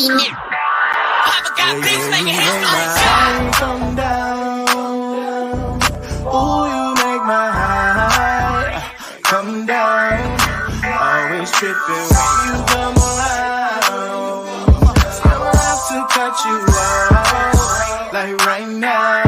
Come down. Ooh, you make my high come down. Always tripping when you come around. Never have to cut you out like right now.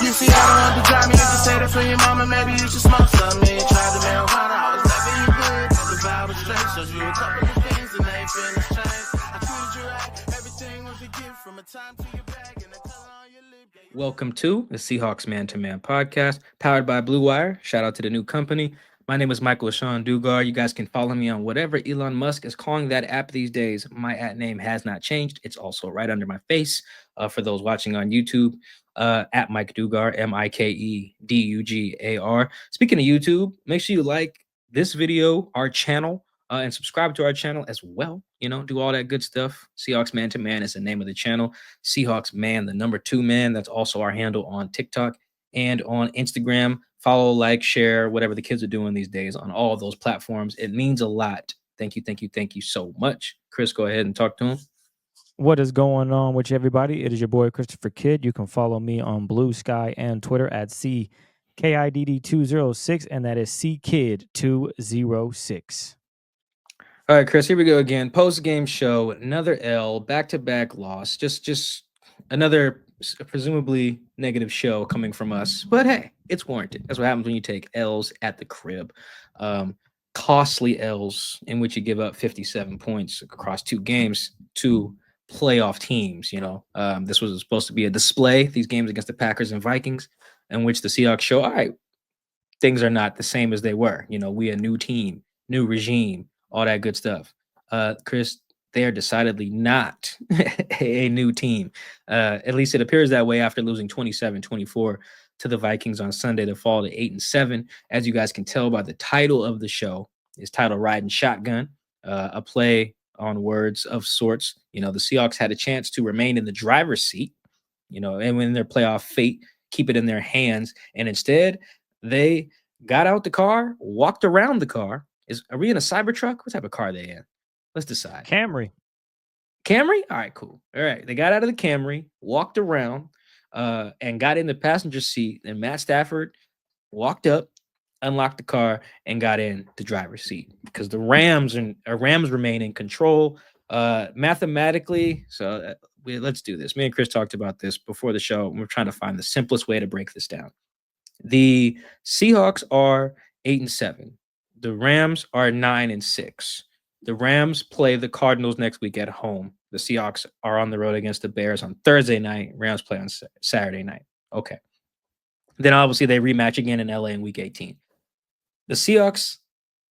You see, I don't have to drive me. You can say that for your mama. Maybe you should smoke some. Me try the marijuana. I was never you good. The vibe was straight. Showed you a couple of things and they finished change. I treated you right. Everything was a gift from a time to your bag and the color on your lip. Welcome to the Seahawks Man to Man podcast, powered by Blue Wire. Shout out to the new company. My name is Michael-Shawn and You guys can follow me on whatever Elon Musk is calling that app these days. My at name has not changed. It's also right under my face. For those watching on YouTube, at Mike Dugar, MikeDugar. Speaking of YouTube, make sure you like this video, our channel, and subscribe to our channel as well. You know, do all that good stuff. Seahawks Man to Man is the name of the channel. Seahawks Man, the number 2 man. That's also our handle on TikTok and on Instagram. Follow, like, share, whatever the kids are doing these days on all of those platforms. It means a lot. Thank you so much. Chris, go ahead and talk to him. What is going on with you, everybody? It is your boy, Christopher Kidd. You can follow me on Blue Sky and Twitter at CKIDD206, and that is CKID206. All right, Chris, here we go again. Post-game show, another L, back-to-back loss. Just another presumably negative show coming from us. But hey, it's warranted. That's what happens when you take L's at the crib. Costly L's in which you give up 57 points across 2 games to playoff teams. You know, this was supposed to be a display, these games against the Packers and Vikings, in which the Seahawks show, all right, things are not the same as they were. You know, we a new team, new regime, all that good stuff. Chris, they are decidedly not a new team. At least it appears that way after losing 27-24 to the Vikings on Sunday to fall to 8-7. As you guys can tell by the title of the show, is titled Riding Shotgun, a play on words of sorts. You know, the Seahawks had a chance to remain in the driver's seat, you know, and when their playoff fate, keep it in their hands. And instead, they got out the car, walked around the car. Are we in a Cybertruck? What type of car are they in? Let's decide. Camry? All right, cool. All right. They got out of the Camry, walked around, and got in the passenger seat. And Matt Stafford walked up, unlocked the car, and got in the driver's seat because the Rams remain in control mathematically. So let's do this. Me and Chris talked about this before the show. And we're trying to find the simplest way to break this down. The Seahawks are 8-7. The Rams are 9-6. The Rams play the Cardinals next week at home. The Seahawks are on the road against the Bears on Thursday night. Rams play on Saturday night. Okay. Then obviously they rematch again in LA in week 18. The Seahawks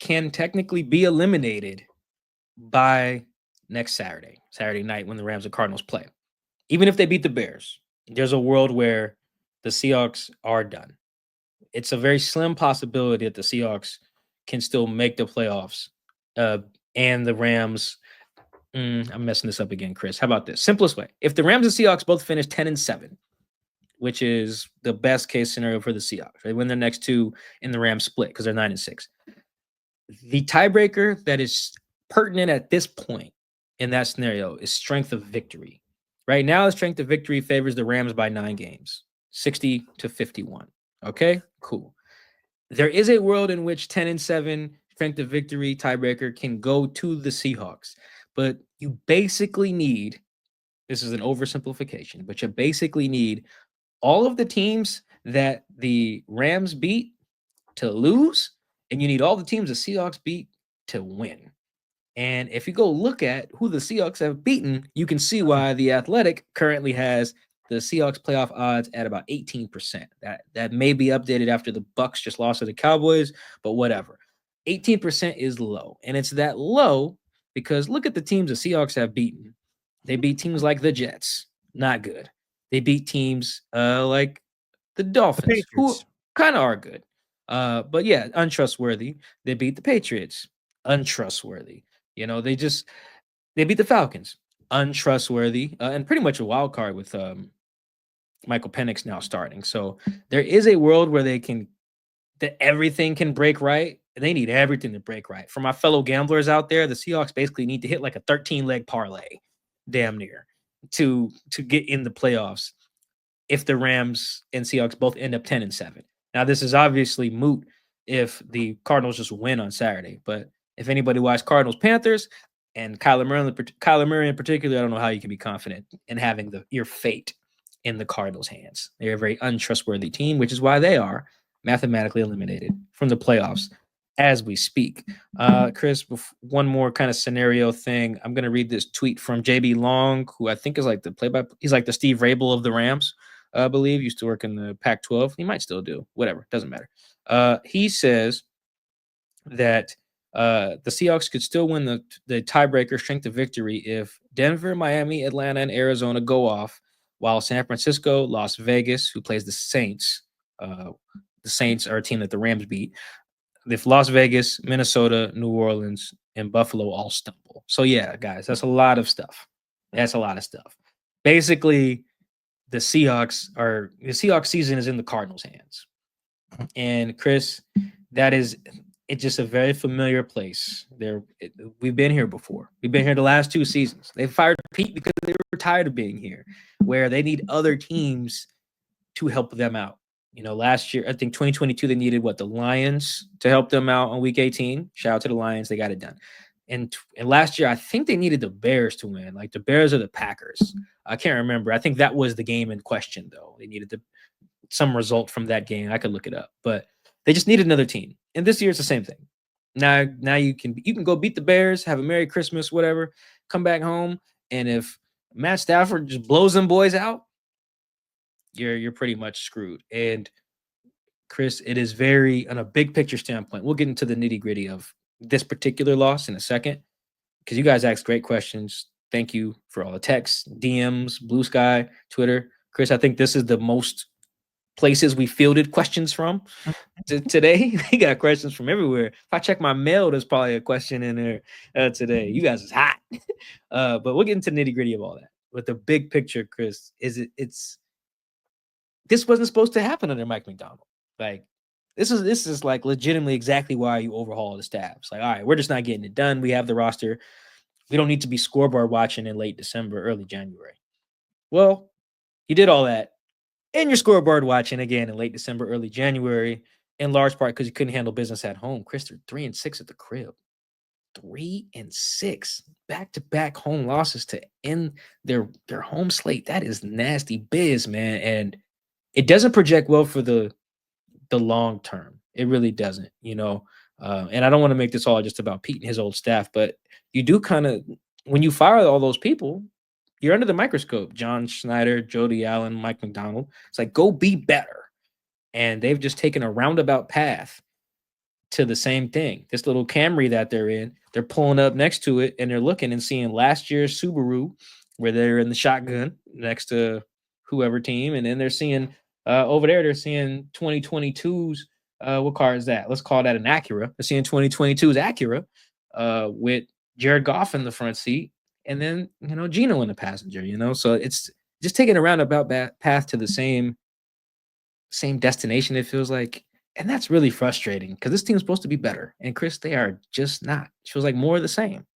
can technically be eliminated by next Saturday night when the Rams and Cardinals play. Even if they beat the Bears, there's a world where the Seahawks are done. It's a very slim possibility that the Seahawks can still make the playoffs. And the Rams, I'm messing this up again, Chris. How about this? Simplest way. If the Rams and Seahawks both finish 10-7, which is the best case scenario for the Seahawks, they win their next 2 in the Rams split because they're 9-6. The tiebreaker that is pertinent at this point in that scenario is strength of victory. Right now, the strength of victory favors the Rams by 9 games, 60-51. Okay, cool. There is a world in which 10-7 strength of victory tiebreaker can go to the Seahawks, but you basically need, this is an oversimplification, but you basically need all of the teams that the Rams beat to lose, and you need all the teams the Seahawks beat to win. And if you go look at who the Seahawks have beaten, you can see why The Athletic currently has the Seahawks playoff odds at about 18%. That may be updated after the Bucs just lost to the Cowboys, but whatever. 18% is low, and it's that low because look at the teams the Seahawks have beaten. They beat teams like the Jets, not good. They beat teams like the Dolphins, who kind of are good. But yeah, untrustworthy. They beat the Patriots, untrustworthy. You know, they beat the Falcons, untrustworthy, and pretty much a wild card with Michael Penix now starting. So there is a world where everything can break right they need everything to break right. For my fellow gamblers out there, the Seahawks basically need to hit like a 13-leg parlay, damn near, to get in the playoffs if the Rams and Seahawks both end up 10-7. Now, this is obviously moot if the Cardinals just win on Saturday. But if anybody watched Cardinals Panthers and Kyler Murray in particular, I don't know how you can be confident in having your fate in the Cardinals' hands. They're a very untrustworthy team, which is why they are mathematically eliminated from the playoffs as we speak. Chris, one more kind of scenario thing. I'm going to read this tweet from JB Long, who I think is like he's like the Steve Rabel of the Rams. I believe used to work in the Pac-12. He might still do. Whatever, doesn't matter. He says that the Seahawks could still win the tiebreaker strength of victory if Denver, Miami, Atlanta, and Arizona go off, while San Francisco, Las Vegas, who plays the Saints are a team that the Rams beat. If Las Vegas, Minnesota, New Orleans, and Buffalo all stumble. So yeah, guys, that's a lot of stuff. Basically, the Seahawks season is in the Cardinals' hands. And Chris, it's just a very familiar place. We've been here before. We've been here the last 2 seasons. They fired Pete because they were tired of being here, where they need other teams to help them out. Last year, I think 2022, they needed the Lions to help them out on week 18. Shout out to the Lions. They got it done. And last year, I think they needed the Bears to win, like the Bears or the Packers. I can't remember. I think that was the game in question, though. They needed some result from that game. I could look it up, but they just needed another team. And this year, it's the same thing. Now you can go beat the Bears, have a Merry Christmas, whatever, come back home, and if Matt Stafford just blows them boys out, you're pretty much screwed. And Chris, it is very on a big picture standpoint. We'll get into the nitty gritty of this particular loss in a second, because you guys asked great questions. Thank you for all the texts, DMs, Blue Sky, Twitter. Chris, I think this is the most places we fielded questions from today. We got questions from everywhere. If I check my mail, there's probably a question in there today. You guys is hot. But we'll get into the nitty gritty of all that. But the big picture, Chris, this wasn't supposed to happen under Mike McDonald. Like, this is like legitimately exactly why you overhaul the staff. It's like, all right, we're just not getting it done. We have the roster. We don't need to be scoreboard watching in late December, early January. Well, you did all that, and you're scoreboard watching again in late December, early January, in large part because you couldn't handle business at home. Chris, they're 3-6 at the crib. 3-6 back-to-back home losses to end their home slate. That is nasty biz, man. And it doesn't project well for the long term. It really doesn't, and I don't want to make this all just about Pete and his old staff, but you do kind of, when you fire all those people, you're under the microscope. John Schneider, Jody Allen, Mike McDonald. It's like, go be better. And they've just taken a roundabout path to the same thing. This little Camry that they're in, they're pulling up next to it and they're looking and seeing last year's Subaru where they're in the shotgun next to whoever team. And then they're seeing over there, they're seeing 2022's, what car is that? Let's call that an Acura. They're seeing 2022's Acura with Jared Goff in the front seat. And then, Geno in the passenger, So it's just taking a roundabout path to the same destination, it feels like. And that's really frustrating because this team's supposed to be better. And Chris, they are just not. It feels like more of the same.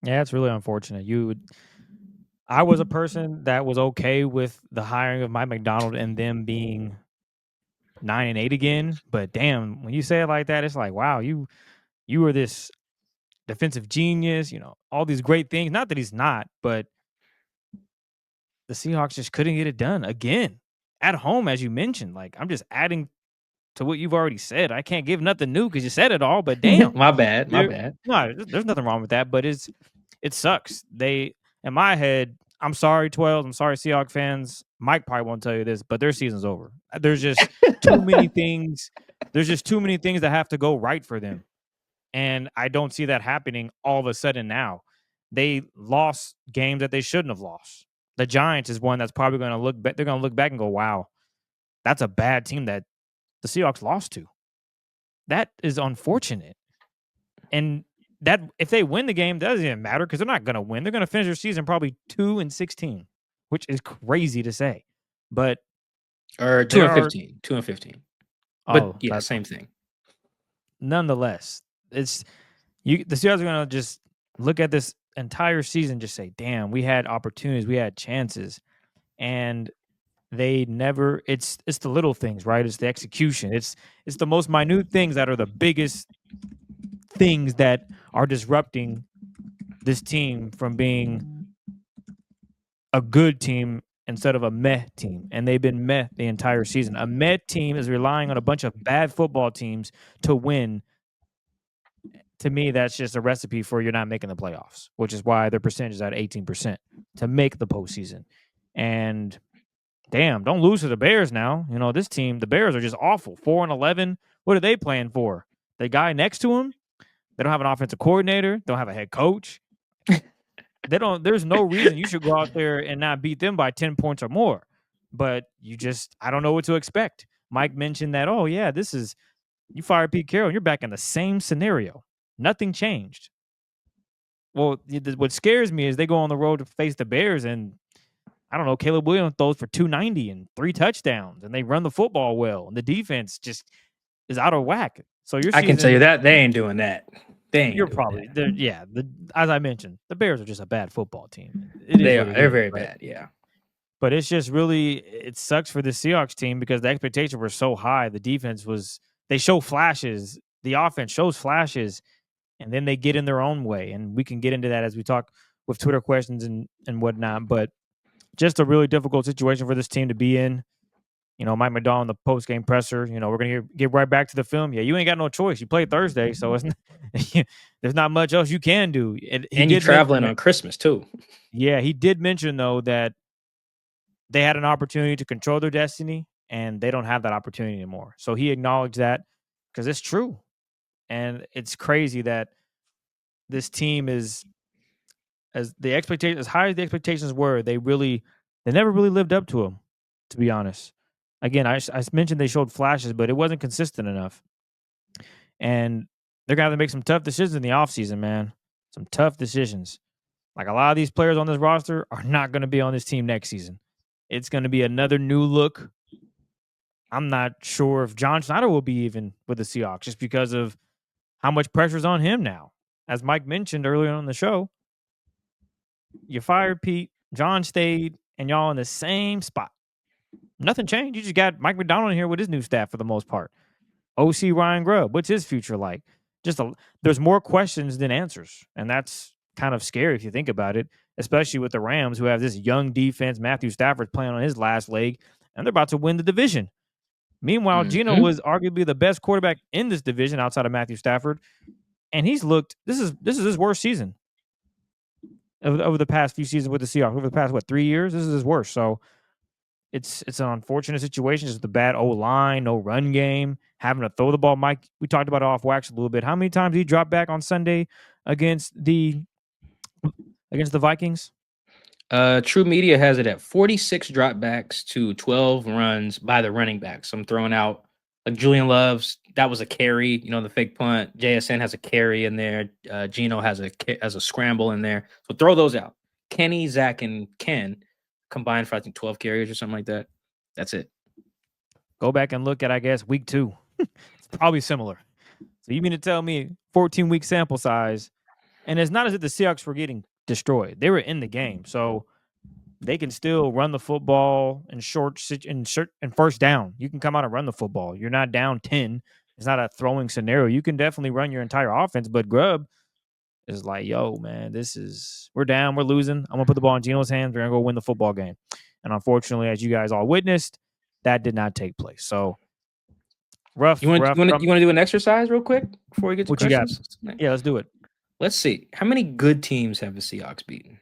Yeah, it's really unfortunate. I was a person that was okay with the hiring of Mike McDonald and them being 9-8 again. But damn, when you say it like that, it's like, wow, you were this defensive genius, all these great things. Not that he's not, but the Seahawks just couldn't get it done again at home, as you mentioned. Like, I'm just adding to what you've already said. I can't give nothing new because you said it all, but damn. My bad. No, there's nothing wrong with that, but it sucks. In my head, I'm sorry, 12. I'm sorry, Seahawks fans. Mike probably won't tell you this, but their season's over. There's just too many things. There's just too many things that have to go right for them. And I don't see that happening all of a sudden now. They lost games that they shouldn't have lost. The Giants is one that's probably going to look back. They're going to look back and go, wow, that's a bad team that the Seahawks lost to. That is unfortunate. And that if they win the game, that doesn't even matter because they're not going to win. They're going to finish their season probably 2-16, which is crazy to say. But or 2-15. 2-15. But yeah, same thing. nonetheless, the Seahawks are gonna just look at this entire season, just say, "Damn, we had opportunities, we had chances," and they never. It's the little things, right? It's the execution. It's the most minute things that are the biggest things that are disrupting this team from being a good team instead of a meh team. And they've been meh the entire season. A meh team is relying on a bunch of bad football teams to win. To me, that's just a recipe for you're not making the playoffs, which is why their percentage is at 18% to make the postseason. And damn, don't lose to the Bears now. You know, this team, the Bears are just awful. 4-11. What are they playing for? The guy next to him? They don't have an offensive coordinator. Don't have a head coach. There's no reason you should go out there and not beat them by 10 points or more. But I don't know what to expect. Mike mentioned that, oh yeah, you fired Pete Carroll and you're back in the same scenario. Nothing changed. Well, what scares me is they go on the road to face the Bears and I don't know, Caleb Williams throws for 290 and 3 touchdowns and they run the football well and the defense just is out of whack. So I can tell you that they ain't doing that. You're probably as I mentioned, the Bears are just a bad football team. They're very bad, yeah. But it's just really it sucks for the Seahawks team because the expectations were so high. The defense they show flashes, the offense shows flashes, and then they get in their own way. And we can get into that as we talk with Twitter questions and whatnot. But just a really difficult situation for this team to be in. You know, Mike McDonald in the post-game presser, you know, we're going to get right back to the film. Yeah, you ain't got no choice. You play Thursday, so there's not much else you can do. And you're traveling on Christmas, too. Yeah, he did mention, though, that they had an opportunity to control their destiny, and they don't have that opportunity anymore. So he acknowledged that because it's true. And it's crazy that this team is, as high as the expectations were, they never really lived up to them, to be honest. Again, I mentioned they showed flashes, but it wasn't consistent enough. And they're going to have to make some tough decisions in the offseason, man. Some tough decisions. Like a lot of these players on this roster are not going to be on this team next season. It's going to be another new look. I'm not sure if John Schneider will be even with the Seahawks just because of how much pressure is on him now. As Mike mentioned earlier on the show, you fired Pete, John stayed, and y'all in the same spot. Nothing changed. You just got Mike McDonald in here with his new staff for the most part. OC Ryan Grubb, what's his future like? There's more questions than answers, and that's kind of scary if you think about it, especially with the Rams who have this young defense. Matthew Stafford's playing on his last leg, and they're about to win the division. Meanwhile, Geno was arguably the best quarterback in this division outside of Matthew Stafford, and he's looked. This is his worst season over the past few seasons with the Seahawks. Over the past 3 years, this is his worst. So it's an unfortunate situation. Just the bad O-line, no run game, having to throw the ball. Mike, we talked about it off wax a little bit. How many times did he drop back on Sunday against the Vikings? True Media has it at 46 dropbacks to 12 runs by the running backs. I'm throwing out like Julian Love's. That was a carry, the fake punt. JSN has a carry in there. Geno has a scramble in there. So throw those out. Kenny, Zach, and Ken combined for I think 12 carries or something like that. That's it. Go back and look at, I guess, week 2. It's probably similar. So you mean to tell me 14-week sample size, and it's not as if the Seahawks were getting destroyed. They were in the game, so they can still run the football in first down. You can come out and run the football. You're not down 10. It's not a throwing scenario. You can definitely run your entire offense, but Grubb is like, yo, man, we're down, we're losing. I'm going to put the ball in Geno's hands. We're going to go win the football game. And unfortunately, as you guys all witnessed, that did not take place. So rough. You want to do an exercise real quick before we get to what questions? You got? Yeah, let's do it. Let's see. How many good teams have the Seahawks beaten?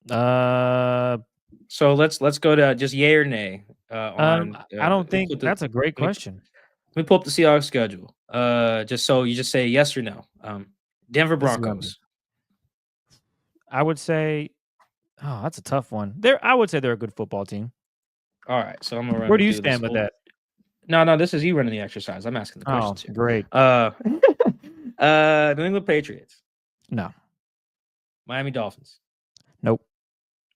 So let's go to just yay or nay. I don't think that's a great question. Let me pull up the Seahawks schedule. Just so you just say yes or no. Denver Broncos. I would say, that's a tough one. I would say they're a good football team. All right, so I'm gonna run. Where do you stand with that? No, this is you running the exercise. I'm asking the questions here. Great. New England Patriots. No. Miami Dolphins. Nope.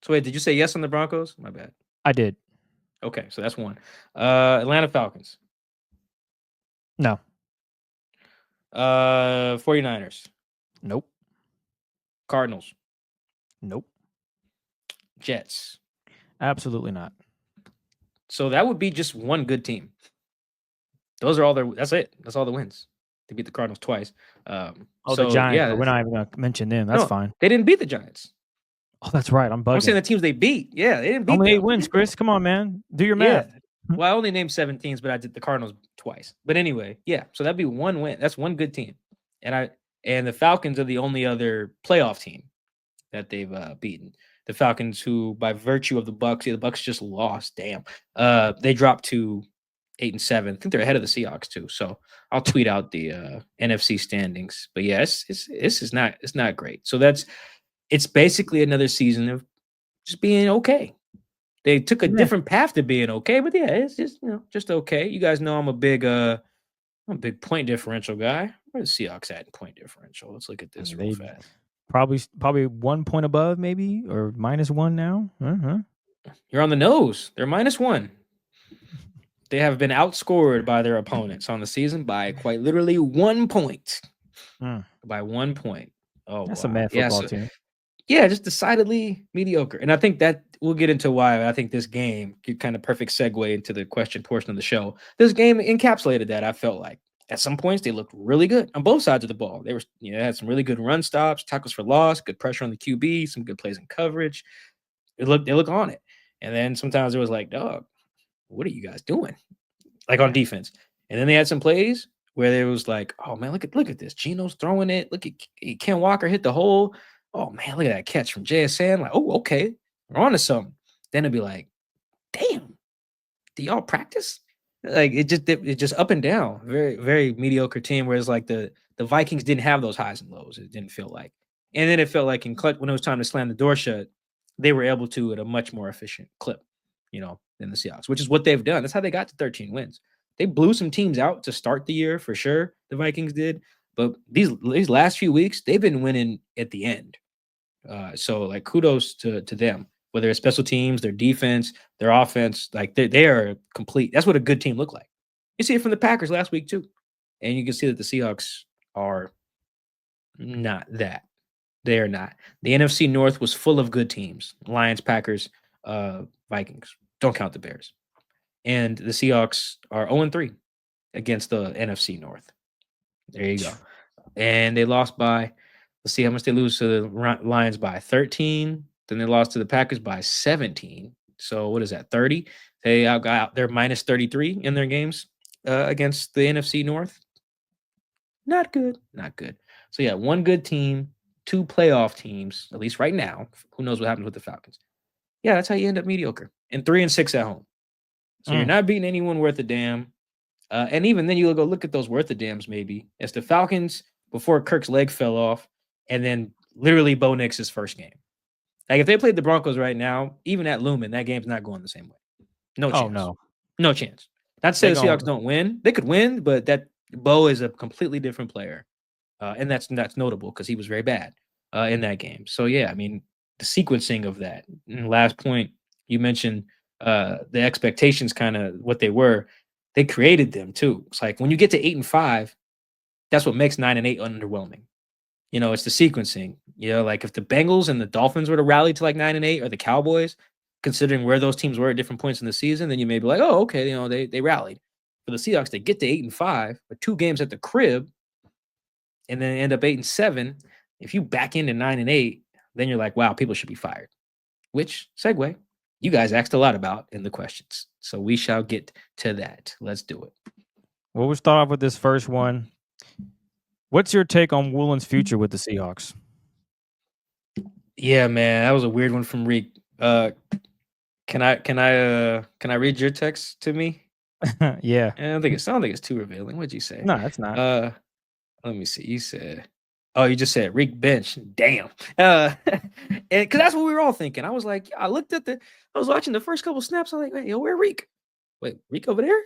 So wait, did you say yes on the Broncos? My bad. I did. Okay, so that's one. Atlanta Falcons. No. 49ers, Nope. Cardinals, Nope. Jets. Absolutely not. So that would be just one good team. Those are all their. That's it. That's all the wins. They beat the Cardinals twice. The So Giants, yeah, but we're not even going to mention them. That's no, fine. they didn't beat the Giants. Oh, that's right. I'm I'm saying bugging. the teams they beat. Yeah, they didn't beat Only 8 them. wins, Chris. Come on, man. Do your Yeah. math. Well, I only named 7 teams, but I did the Cardinals twice. But anyway, yeah. So that'd be one win. That's one good team. And the Falcons are the only other playoff team that they've beaten. The Falcons, who by virtue of the Bucks just lost. Damn. They dropped to 8-7. I think they're ahead of the Seahawks too. So I'll tweet out the NFC standings. But yeah, it's not great. So it's basically another season of just being okay. They took a different path to being okay, but yeah, it's just just okay. You guys know I'm a big point differential guy. Where's the Seahawks at in point differential? Let's look at this real fast. Probably 1 point above, maybe, or -1 now. You're on the nose. They're -1. They have been outscored by their opponents on the season by quite literally 1 point. By 1 point. Oh, that's a mad football team. Yeah, just decidedly mediocre. And I think that we'll get into why I think this game, kind of perfect segue into the question portion of the show. This game encapsulated that. I felt like at some points they looked really good on both sides of the ball. They were, had some really good run stops, tackles for loss, good pressure on the QB, some good plays in coverage. They look on it. And then sometimes it was like, dog, what are you guys doing? Like on defense. And then they had some plays where there was like, oh man, look at this. Geno's throwing it. Look at Ken Walker hit the hole. Oh man, look at that catch from JSN. Like, oh, okay, we're on to something. Then it'd be like, damn, do y'all practice? Like it just up and down. Very, very mediocre team. Whereas like the Vikings didn't have those highs and lows. It didn't feel like. And then it felt like when it was time to slam the door shut, they were able to at a much more efficient clip, than the Seahawks, which is what they've done. That's how they got to 13 wins. They blew some teams out to start the year for sure. The Vikings did. But these last few weeks, they've been winning at the end. So like kudos to them, whether it's special teams, their defense, their offense, like they are complete. That's what a good team look like. You see it from the Packers last week too. And you can see that the Seahawks are not that. They are not. The NFC North was full of good teams. Lions, Packers, Vikings. Don't count the Bears. And the Seahawks are 0-3 against the NFC North. There you go. And they lost by, let's see how much they lose to the Lions by 13. Then they lost to the Packers by 17. So what is that, 30? They got they're minus 33 in their games against the NFC North. Not good. Not good. So yeah, one good team, 2 playoff teams, at least right now. Who knows what happens with the Falcons? Yeah, that's how you end up mediocre. And 3-6 at home. So you're not beating anyone worth a damn. And even then you'll go look at those worth a dams maybe. It's the Falcons before Kirk's leg fell off, and then literally Bo Nix's first game. Like if they played the Broncos right now, even at Lumen, that game's not going the same way. No chance. Oh, no chance. Not to say the Seahawks don't win. They could win, but that Bo is a completely different player. And that's notable because he was very bad in that game. So yeah, I mean, the sequencing of that. And last point, you mentioned the expectations kind of what they were. They created them too. It's like when you get to 8-5, that's what makes 9-8 underwhelming. It's the sequencing. Like if the Bengals and the Dolphins were to rally to like 9-8, or the Cowboys, considering where those teams were at different points in the season, then you may be like, oh, okay, they rallied. For the Seahawks, they get to 8-5, but 2 games at the crib, and then end up 8-7. If you back into 9-8, then you're like, wow, people should be fired. Which segue, you guys asked a lot about in the questions. So we shall get to that. Let's do it. Well, we'll start off with this first one. What's your take on Woolen's future with the Seahawks? Yeah, man, that was a weird one from Riq. Can I read your text to me? Yeah. I don't think it's too revealing. What'd you say? No, it's not. Let me see. You said, oh, you just said Riq bench. Damn. And because that's what we were all thinking. I was like, I was watching the first couple snaps. I'm like, wait, where Riq? Wait, Riq over there?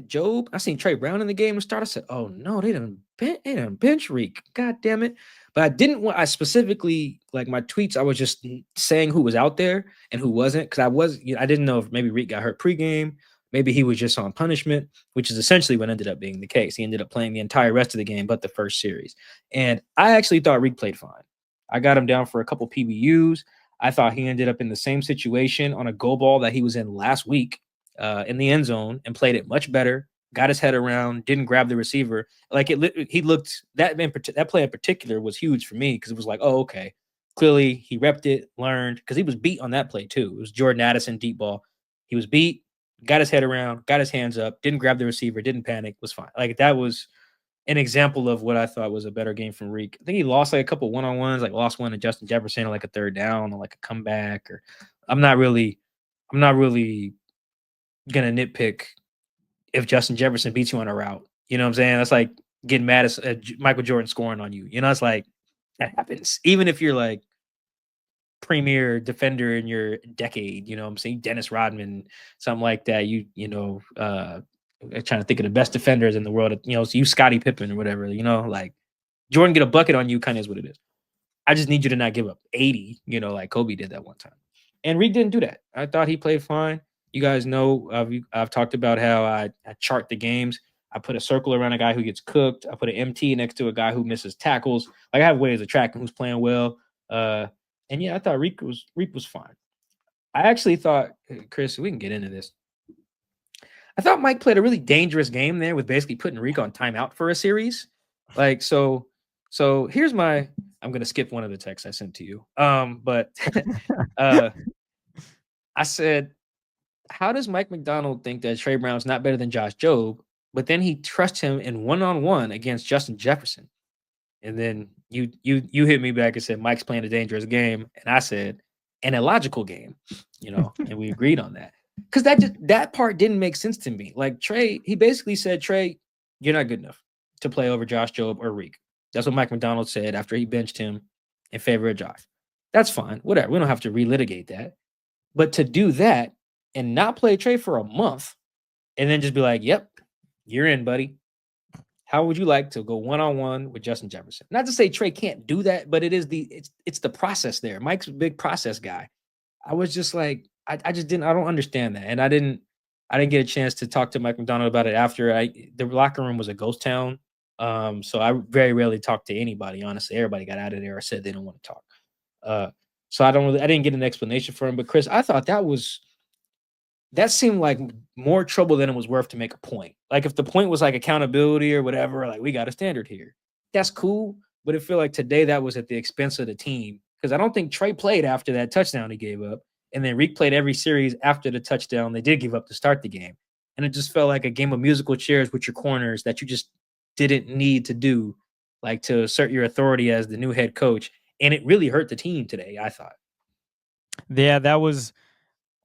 Job. I seen Trey Brown in the game to start. I said, oh no, they didn't bench Riq. God damn it. But I specifically, like my tweets, I was just saying who was out there and who wasn't. Because I didn't know if maybe Riq got hurt pregame. maybe he was just on punishment, which is essentially what ended up being the case. He ended up playing the entire rest of the game, but the first series. And I actually thought Riq played fine. I got him down for a couple PBUs. I thought he ended up in the same situation on a go ball that he was in last week in the end zone and played it much better. Got his head around, didn't grab the receiver. Like he looked that play in particular was huge for me because it was like, oh, okay. Clearly, he repped it, learned because he was beat on that play too. It was Jordan Addison deep ball. He was beat, got his head around, got his hands up, didn't grab the receiver, didn't panic, was fine. Like that was an example of what I thought was a better game from Riq. I think he lost like a couple one-on-ones, like lost one to Justin Jefferson on like a third down or like a comeback. Or I'm not really gonna nitpick if Justin Jefferson beats you on a route. You know what I'm saying? That's like getting mad at Michael Jordan scoring on you. You know, it's like that happens. Even if you're like premier defender in your decade, you know what I'm saying? Dennis Rodman, something like that. I'm trying to think of the best defenders in the world. You know, so you Scottie Pippen or whatever, you know, like Jordan get a bucket on you kind of is what it is. I just need you to not give up 80, you know, like Kobe did that one time. And Riq didn't do that. I thought he played fine. You guys know I've talked about how I chart the games. I put a circle around a guy who gets cooked. I put an MT next to a guy who misses tackles. Like I have ways of tracking who's playing well. And yeah, I thought Riq was fine. I actually thought, Chris, we can get into this. I thought Mike played a really dangerous game there with basically putting Riq on timeout for a series. Like, so here's my, I'm going to skip one of the texts I sent to you. But I said, how does Mike McDonald think that Trey Brown's not better than Josh Jobe, but then he trusts him in one-on-one against Justin Jefferson? And then you hit me back and said, Mike's playing a dangerous game. And I said, an illogical game, you know, and we agreed on that. Because that part didn't make sense to me. Like Trey, he basically said, Trey, you're not good enough to play over Josh Jobe or Riq. That's what Mike McDonald said after he benched him in favor of Josh. That's fine. Whatever. We don't have to relitigate that. But to do that and not play Trey for a month and then just be like, yep, you're in, buddy. How would you like to go one-on-one with Justin Jefferson? Not to say Trey can't do that, but it's the process there. Mike's a big process guy. I was just like, I don't understand that. And I didn't get a chance to talk to Mike McDonald about it after the locker room was a ghost town. So I very rarely talked to anybody, honestly. Everybody got out of there or said they don't want to talk. So I didn't get an explanation for him. But Chris, I thought that seemed like more trouble than it was worth to make a point. Like if the point was like accountability or whatever, like we got a standard here. That's cool. But it feel like today that was at the expense of the team. Because I don't think Trey played after that touchdown he gave up. And then Riq played every series after the touchdown they did give up to start the game. And it just felt like a game of musical chairs with your corners that you just didn't need to do, like to assert your authority as the new head coach. And it really hurt the team today, I thought. Yeah,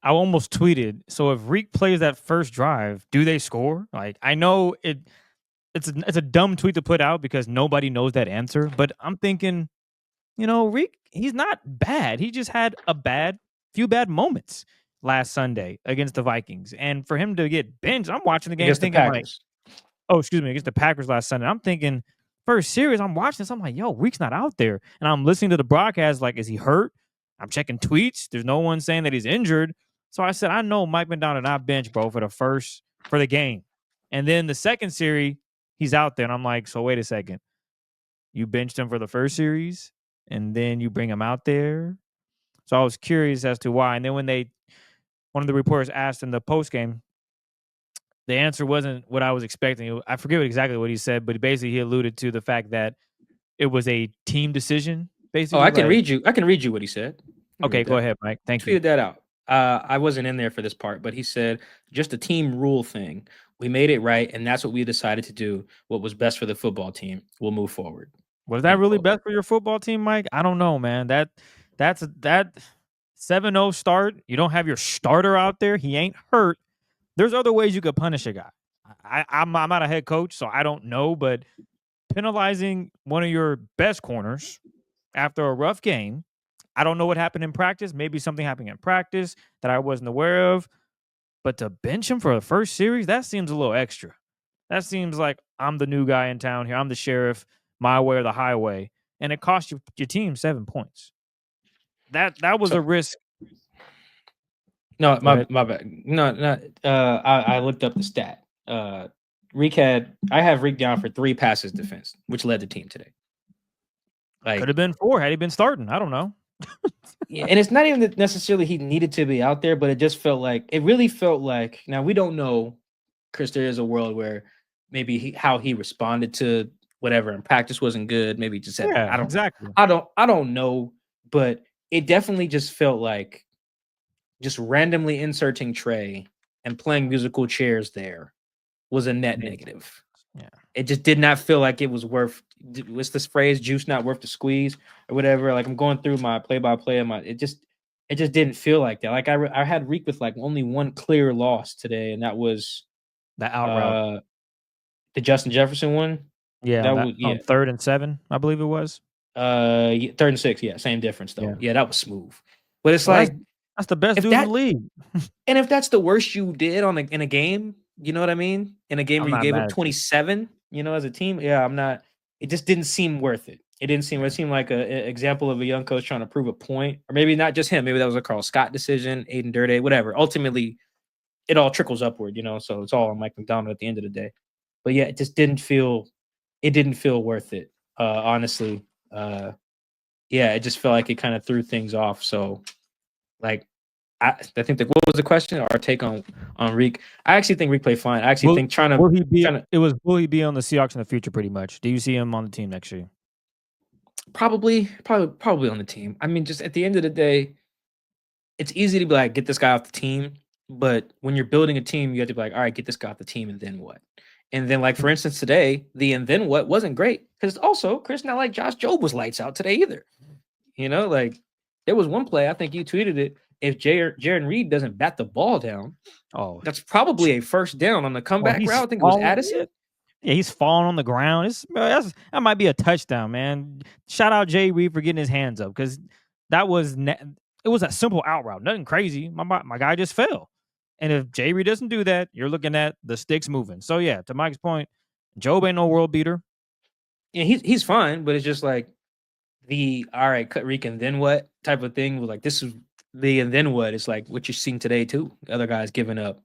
I almost tweeted. So if Riq plays that first drive, do they score? Like I know it's a dumb tweet to put out because nobody knows that answer. But I'm thinking, you know, Riq, he's not bad. He just had a few bad moments last Sunday against the Vikings, and for him to get benched, I'm watching the game Against thinking the like, Packers. against the Packers last Sunday. I'm thinking first series, I'm watching this. I'm like, yo, Riq's not out there, and I'm listening to the broadcast. Like, is he hurt? I'm checking tweets. There's no one saying that he's injured. So I said, I know Mike McDonald not bench, bro, for the game. And then the second series, he's out there. And I'm like, so wait a second. You benched him for the first series and then you bring him out there. So I was curious as to why. And then when one of the reporters asked in the post game, the answer wasn't what I was expecting. I forget exactly what he said, but basically he alluded to the fact that it was a team decision. Basically, I can read you what he said. Okay, go ahead, Mike. Thank you. Tweeted that out. I wasn't in there for this part, but he said just a team rule thing. We made it right, and that's what we decided to do. What was best for the football team. We'll move forward. Was that really best for your football team, Mike? I don't know, man. That's that 7-0 start. You don't have your starter out there. He ain't hurt. There's other ways you could punish a guy. I'm not a head coach, so I don't know, but penalizing one of your best corners after a rough game, I don't know what happened in practice. Maybe something happened in practice that I wasn't aware of. But to bench him for the first series, that seems a little extra. That seems like I'm the new guy in town here. I'm the sheriff, my way or the highway. And it cost your team 7 points. That was a risk. No, Go ahead. my bad. No, not. I looked up the stat. Riq I have Riq down for 3 passes defense, which led the team today. Could Like, have been 4 had he been starting. I don't know. yeah, and it's not even that necessarily he needed to be out there, but it really felt like. Now we don't know, Chris. There is a world where maybe how he responded to whatever in practice wasn't good. Maybe he just said Yeah, exactly. I don't know, but it definitely just felt like just randomly inserting Trey and playing musical chairs there was a net negative. Yeah. It just did not feel like it was worth. What's this phrase? Juice not worth the squeeze or whatever. Like I'm going through my play by play and it just didn't feel like that. Like I had Riq with like only one clear loss today, and that was That out route. the Justin Jefferson one. Yeah, That that was on 3rd and 7, I believe it was. 3rd and 6. Yeah, same difference though. Yeah. Yeah, that was smooth. But it's Well, like that's the best if dude in that the league. and if that's the worst you did in a game, you know what I mean? In a game I'm where you not gave mad up at you. 27, as a team, yeah, I'm not. It just didn't seem worth it. It seemed like a example of a young coach trying to prove a point, or maybe not just him. Maybe that was a Carl Scott decision, Aiden Durde, whatever. Ultimately, it all trickles upward, so it's all on Mike McDonald at the end of the day. But yeah, it just didn't feel worth it. Honestly. Yeah, it just felt like it kind of threw things off. So like I think what was the question? Our take on Riq. I actually think Riq played fine. I actually think Will he be on the Seahawks in the future pretty much? Do you see him on the team next year? probably on the team. I mean, just at the end of the day, it's easy to be like, get this guy off the team. But when you're building a team, you have to be like, all right, get this guy off the team, and then what? And then, like, for instance, today, and then what wasn't great. Because also, Chris, not like Josh Jobe was lights out today either. Like there was one play, I think you tweeted it. If Jaron Reed doesn't bat the ball down, that's probably a first down on the comeback route. I think it was Addison. Yeah, he's falling on the ground. That might be a touchdown, man. Shout out Jay Reed for getting his hands up because that was it was a simple out route, nothing crazy. My guy just fell, and if Jay Reed doesn't do that, you're looking at the sticks moving. So yeah, to Mike's point, Jobe ain't no world beater. Yeah, he's fine, but it's just like the all right, cut Riq and then what type of thing was like this is the and then what it's like what you're seeing today too. The other guys giving up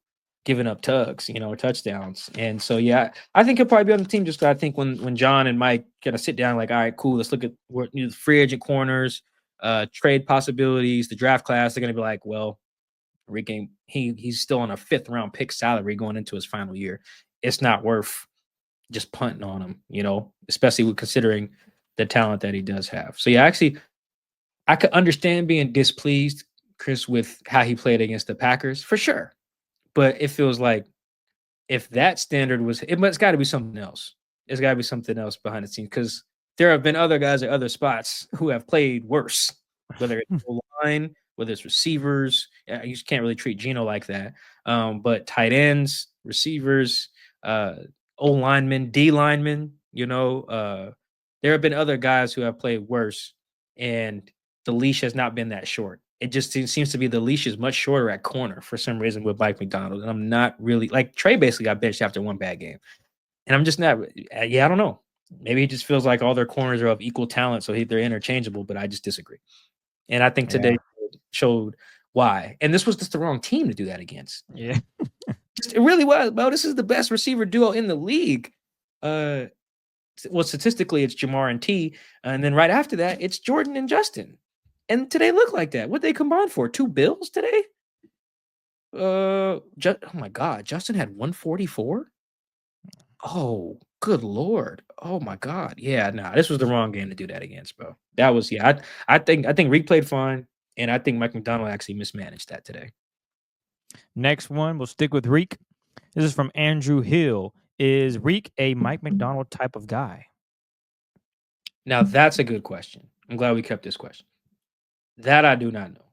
tugs, or touchdowns. And so yeah, I think he'll probably be on the team. Just I think when John and Mike kind of sit down, like, all right, cool, let's look at the free agent corners, trade possibilities, the draft class. They're gonna be like, well, Riq he's still on a 5th round pick salary going into his final year. It's not worth just punting on him, especially with considering the talent that he does have. So yeah, actually, I could understand being displeased, Chris, with how he played against the Packers for sure. But it feels like if that standard it's got to be something else. It's got to be something else behind the scenes because there have been other guys at other spots who have played worse, whether it's line, whether it's receivers. You just can't really treat Geno like that. But tight ends, receivers, O linemen, D linemen, there have been other guys who have played worse, and the leash has not been that short. It just seems to be the leash is much shorter at corner for some reason with Mike McDonald. And I'm not really like Trey basically got benched after one bad game. And I'm just not, I don't know. Maybe it just feels like all their corners are of equal talent. So they're interchangeable, but I just disagree. And I think today showed why. And this was just the wrong team to do that against. Yeah. It really was. Well, this is the best receiver duo in the league. Well, statistically, it's Jamar and T. And then right after that, it's Jordan and Justin. And today looked like that. What they combined for? 2 bills today? Oh my God. Justin had 144? Oh, good Lord. Oh my God. Yeah, this was the wrong game to do that against, bro. That was, I think Riq played fine. And I think Mike McDonald actually mismanaged that today. Next one, we'll stick with Riq. This is from Andrew Hill. Is Riq a Mike McDonald type of guy? Now, that's a good question. I'm glad we kept this question. That I do not know.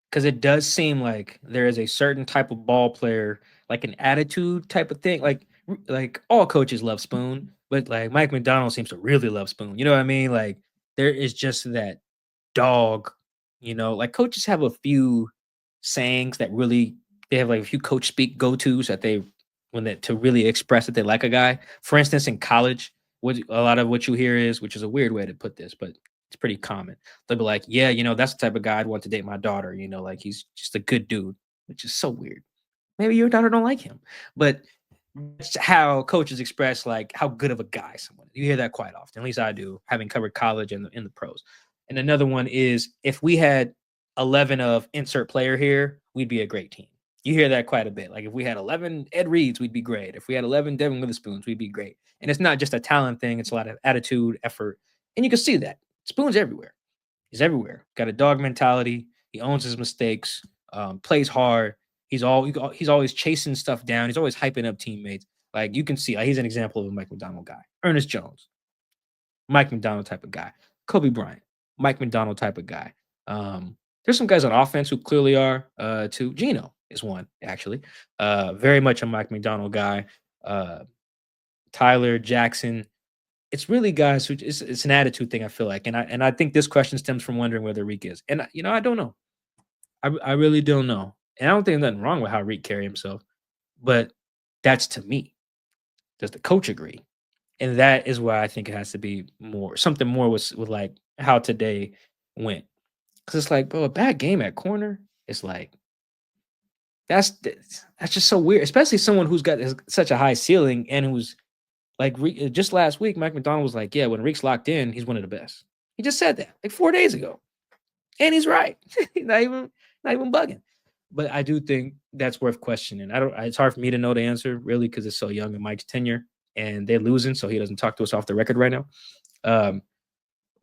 Because it does seem like there is a certain type of ball player, like an attitude type of thing. Like all coaches love Spoon, but like Mike McDonald seems to really love Spoon. You know what I mean? Like there is just that dog, like coaches have a few sayings that really, they have like a few coach speak go-tos that to really express that they like a guy. For instance, in college, a lot of what you hear is, which is a weird way to put this, but it's pretty common. They'll be like, yeah, that's the type of guy I'd want to date my daughter. Like he's just a good dude. which is so weird. Maybe your daughter don't like him, but that's how coaches express like how good of a guy someone is. You hear that quite often. At least I do, having covered college and in the pros. And another one is if we had 11 of insert player here, we'd be a great team. You hear that quite a bit. Like if we had 11 Ed Reeds, we'd be great. If we had 11 Devin Witherspoons, we'd be great. And it's not just a talent thing; it's a lot of attitude, effort, and you can see that. Spoon's everywhere. He's everywhere. Got a dog mentality. He owns his mistakes. Plays hard. He's always chasing stuff down. He's always hyping up teammates. Like you can see, like, he's an example of a Mike McDonald guy. Ernest Jones, Mike McDonald type of guy. Kobe Bryant, Mike McDonald type of guy. There's some guys on offense who clearly are too. Geno is one, actually. Very much a Mike McDonald guy. Tyler Jackson. It's really guys who it's an attitude thing, I feel like. And I think this question stems from wondering where the Riq is. And I don't know. I really don't know. And I don't think there's nothing wrong with how Riq carry himself. But that's to me. Does the coach agree? And that is why I think it has to be something more with like how today went. Because it's like, bro, a bad game at corner, it's like that's just so weird. Especially someone who's got such a high ceiling and who's like just last week, Mike McDonald was like, yeah, when Riq's locked in, he's one of the best. He just said that like 4 days ago. And he's right. not even bugging. But I do think that's worth questioning. It's hard for me to know the answer, really, because it's so young in Mike's tenure and they're losing, so he doesn't talk to us off the record right now.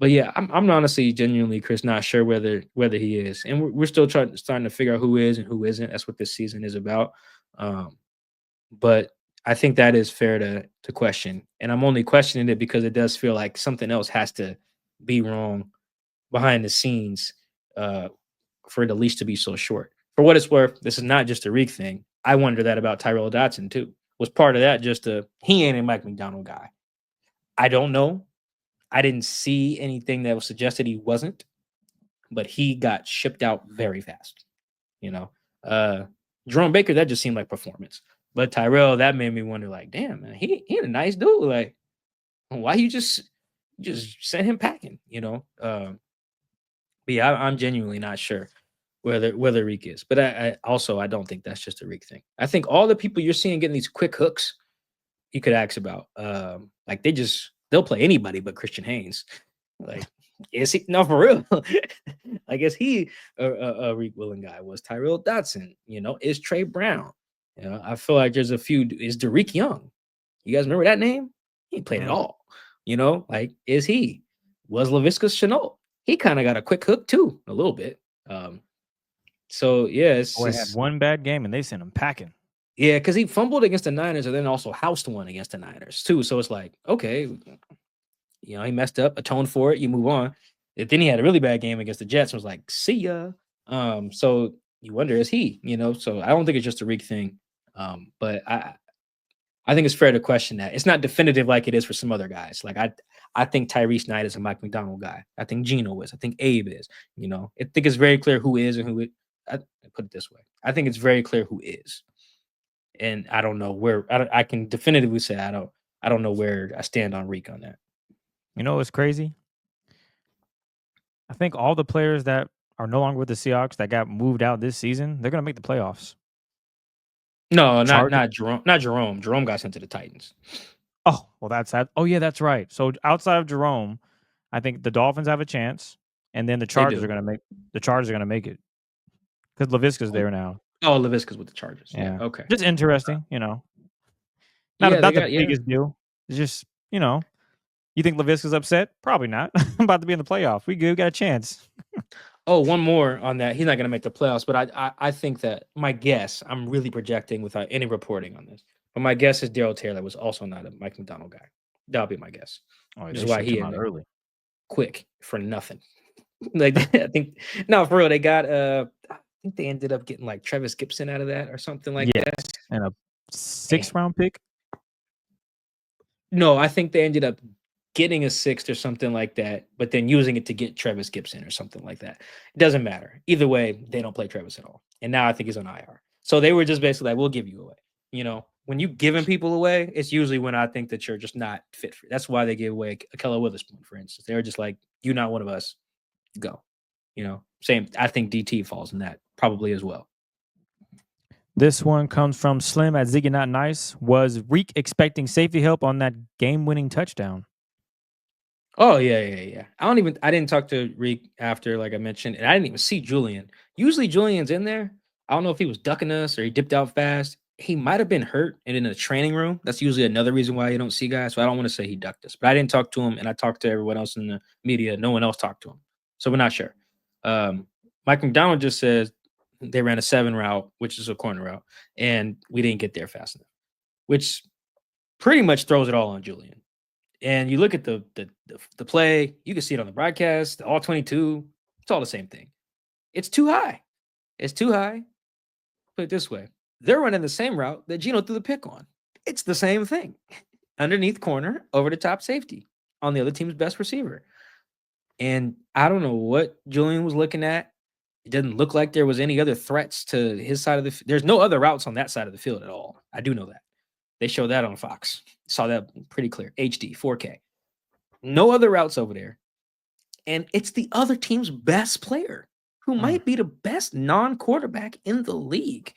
But yeah, I'm honestly, genuinely, Chris, not sure whether he is. And we're still starting to figure out who is and who isn't. That's what this season is about. But I think that is fair to question. And I'm only questioning it because it does feel like something else has to be wrong behind the scenes for the leash to be so short. For what it's worth, this is not just a Riq thing. I wonder that about Tyrell Dodson, too. Was part of that just he ain't a Mike McDonald guy? I don't know. I didn't see anything that was suggested he wasn't, but he got shipped out very fast. Jerome Baker, that just seemed like performance. But Tyrell, that made me wonder, like, damn, man, he a nice dude. Like, why you just sent him packing, But yeah, I'm genuinely not sure whether Riq is. But I also don't think that's just a Riq thing. I think all the people you're seeing getting these quick hooks, you could ask about. Like they'll play anybody but Christian Haynes. Like, is he? No, for real. I guess he a Riq Woolen guy. Was Tyrell Dodson? Is Trey Brown? I feel like there's a few. Is Derek Young? You guys remember that name? He ain't played at all. Like, is he? Was Laviska Shenault? He kind of got a quick hook too, a little bit. So yeah, it's had one bad game and they sent him packing. Yeah, because he fumbled against the Niners and then also housed one against the Niners too. So it's like, okay, he messed up, atoned for it, you move on. And then he had a really bad game against the Jets and was like, see ya. So you wonder, is he? So I don't think it's just a Riq thing. But I think it's fair to question that. It's not definitive like it is for some other guys. Like I think Tyree Schneider is a Mike McDonald guy. I think Geno is. I think Abe is. I think it's very clear who is and who it. I put it this way. I think it's very clear who is. And I don't know where I can definitively say I don't know where I stand on Riq on that. What's crazy? I think all the players that are no longer with the Seahawks that got moved out this season, they're gonna make the playoffs. No, not Jerome. Not Jerome. Jerome got sent to the Titans. Oh, well, that's that. Oh, yeah, that's right. So outside of Jerome, I think the Dolphins have a chance, and then the Chargers are gonna make it because Laviska's there now. Oh, Laviska's with the Chargers. Yeah. Okay. Just interesting, Not the biggest deal. It's just, you think Laviska's upset? Probably not. I'm about to be in the playoffs. We good. We got a chance. Oh, one more on that. He's not going to make the playoffs, but I think that my guess, I'm really projecting without any reporting on this, but my guess is Darryl Taylor was also not a Mike McDonald guy. That'll be my guess. Which is why he ended early. Quick for nothing. Like, I think, no, for real, they got, I think they ended up getting like Travis Gibson out of that or something like that. And a 6th round pick? No, I think they ended up getting a 6th or something like that, but then using it to get Travis Gibson or something like that. It doesn't matter. Either way, they don't play Travis at all. And now I think he's on IR. So they were just basically like, we'll give you away. When you giving people away, it's usually when I think that you're just not fit for it. That's why they gave away Akella Witherspoon, for instance. They were just like, you're not one of us. Go. Same. I think DT falls in that probably as well. This one comes from Slim at Ziggy Not Nice. Was Riq expecting safety help on that game-winning touchdown? Oh yeah. I didn't talk to Riq after, like I mentioned, and I didn't even see Julian. Usually Julian's in there. I don't know if he was ducking us or he dipped out fast. He might have been hurt and in a training room. That's usually another reason why you don't see guys. So I don't want to say he ducked us, but I didn't talk to him, and I talked to everyone else in the media. No one else talked to him, so we're not sure. Mike McDonald just says they ran a 7 route, which is a corner route, and we didn't get there fast enough, which pretty much throws it all on Julian. And you look at the play, you can see it on the broadcast, all 22. It's all the same thing. It's too high. It's too high. Put it this way. They're running the same route that Geno threw the pick on. It's the same thing. Underneath corner, over the top safety on the other team's best receiver. And I don't know what Julian was looking at. It doesn't look like there was any other threats to his side of the There's no other routes on that side of the field at all. I do know that. They showed that on Fox. Saw that pretty clear. HD, 4K. No other routes over there. And it's the other team's best player who might be the best non-quarterback in the league.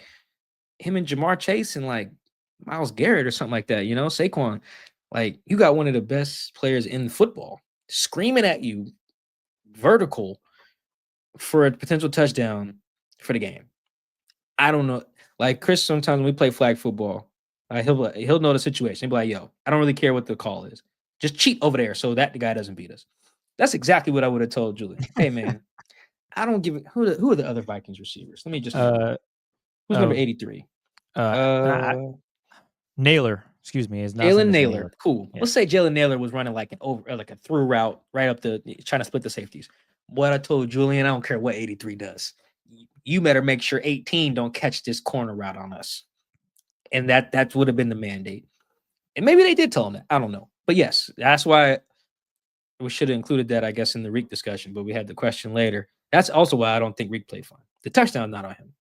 Him and Jamar Chase and like Myles Garrett or something like that, you know, Saquon. Like, you got one of the best players in football screaming at you vertical for a potential touchdown for the game. I don't know. Like Chris, sometimes when we play flag football, he'll know the situation. He'll be like, yo, I don't really care what the call is. Just cheat over there so that the guy doesn't beat us. That's exactly what I would have told Julian. Hey, man, I don't give it. Who are the other Vikings receivers? Let me just. Who's number 83? Naylor. Excuse me. Is Jalen Naylor. Cool. Yeah. Let's say Jalen Naylor was running like a through route right up trying to split the safeties. What I told Julian, I don't care what 83 does. You better make sure 18 don't catch this corner route on us. And that would have been the mandate. And maybe they did tell him that. I don't know. But yes, that's why we should have included that, I guess, in the Riq discussion. But we had the question later. That's also why I don't think Riq played fine. The touchdown not on him.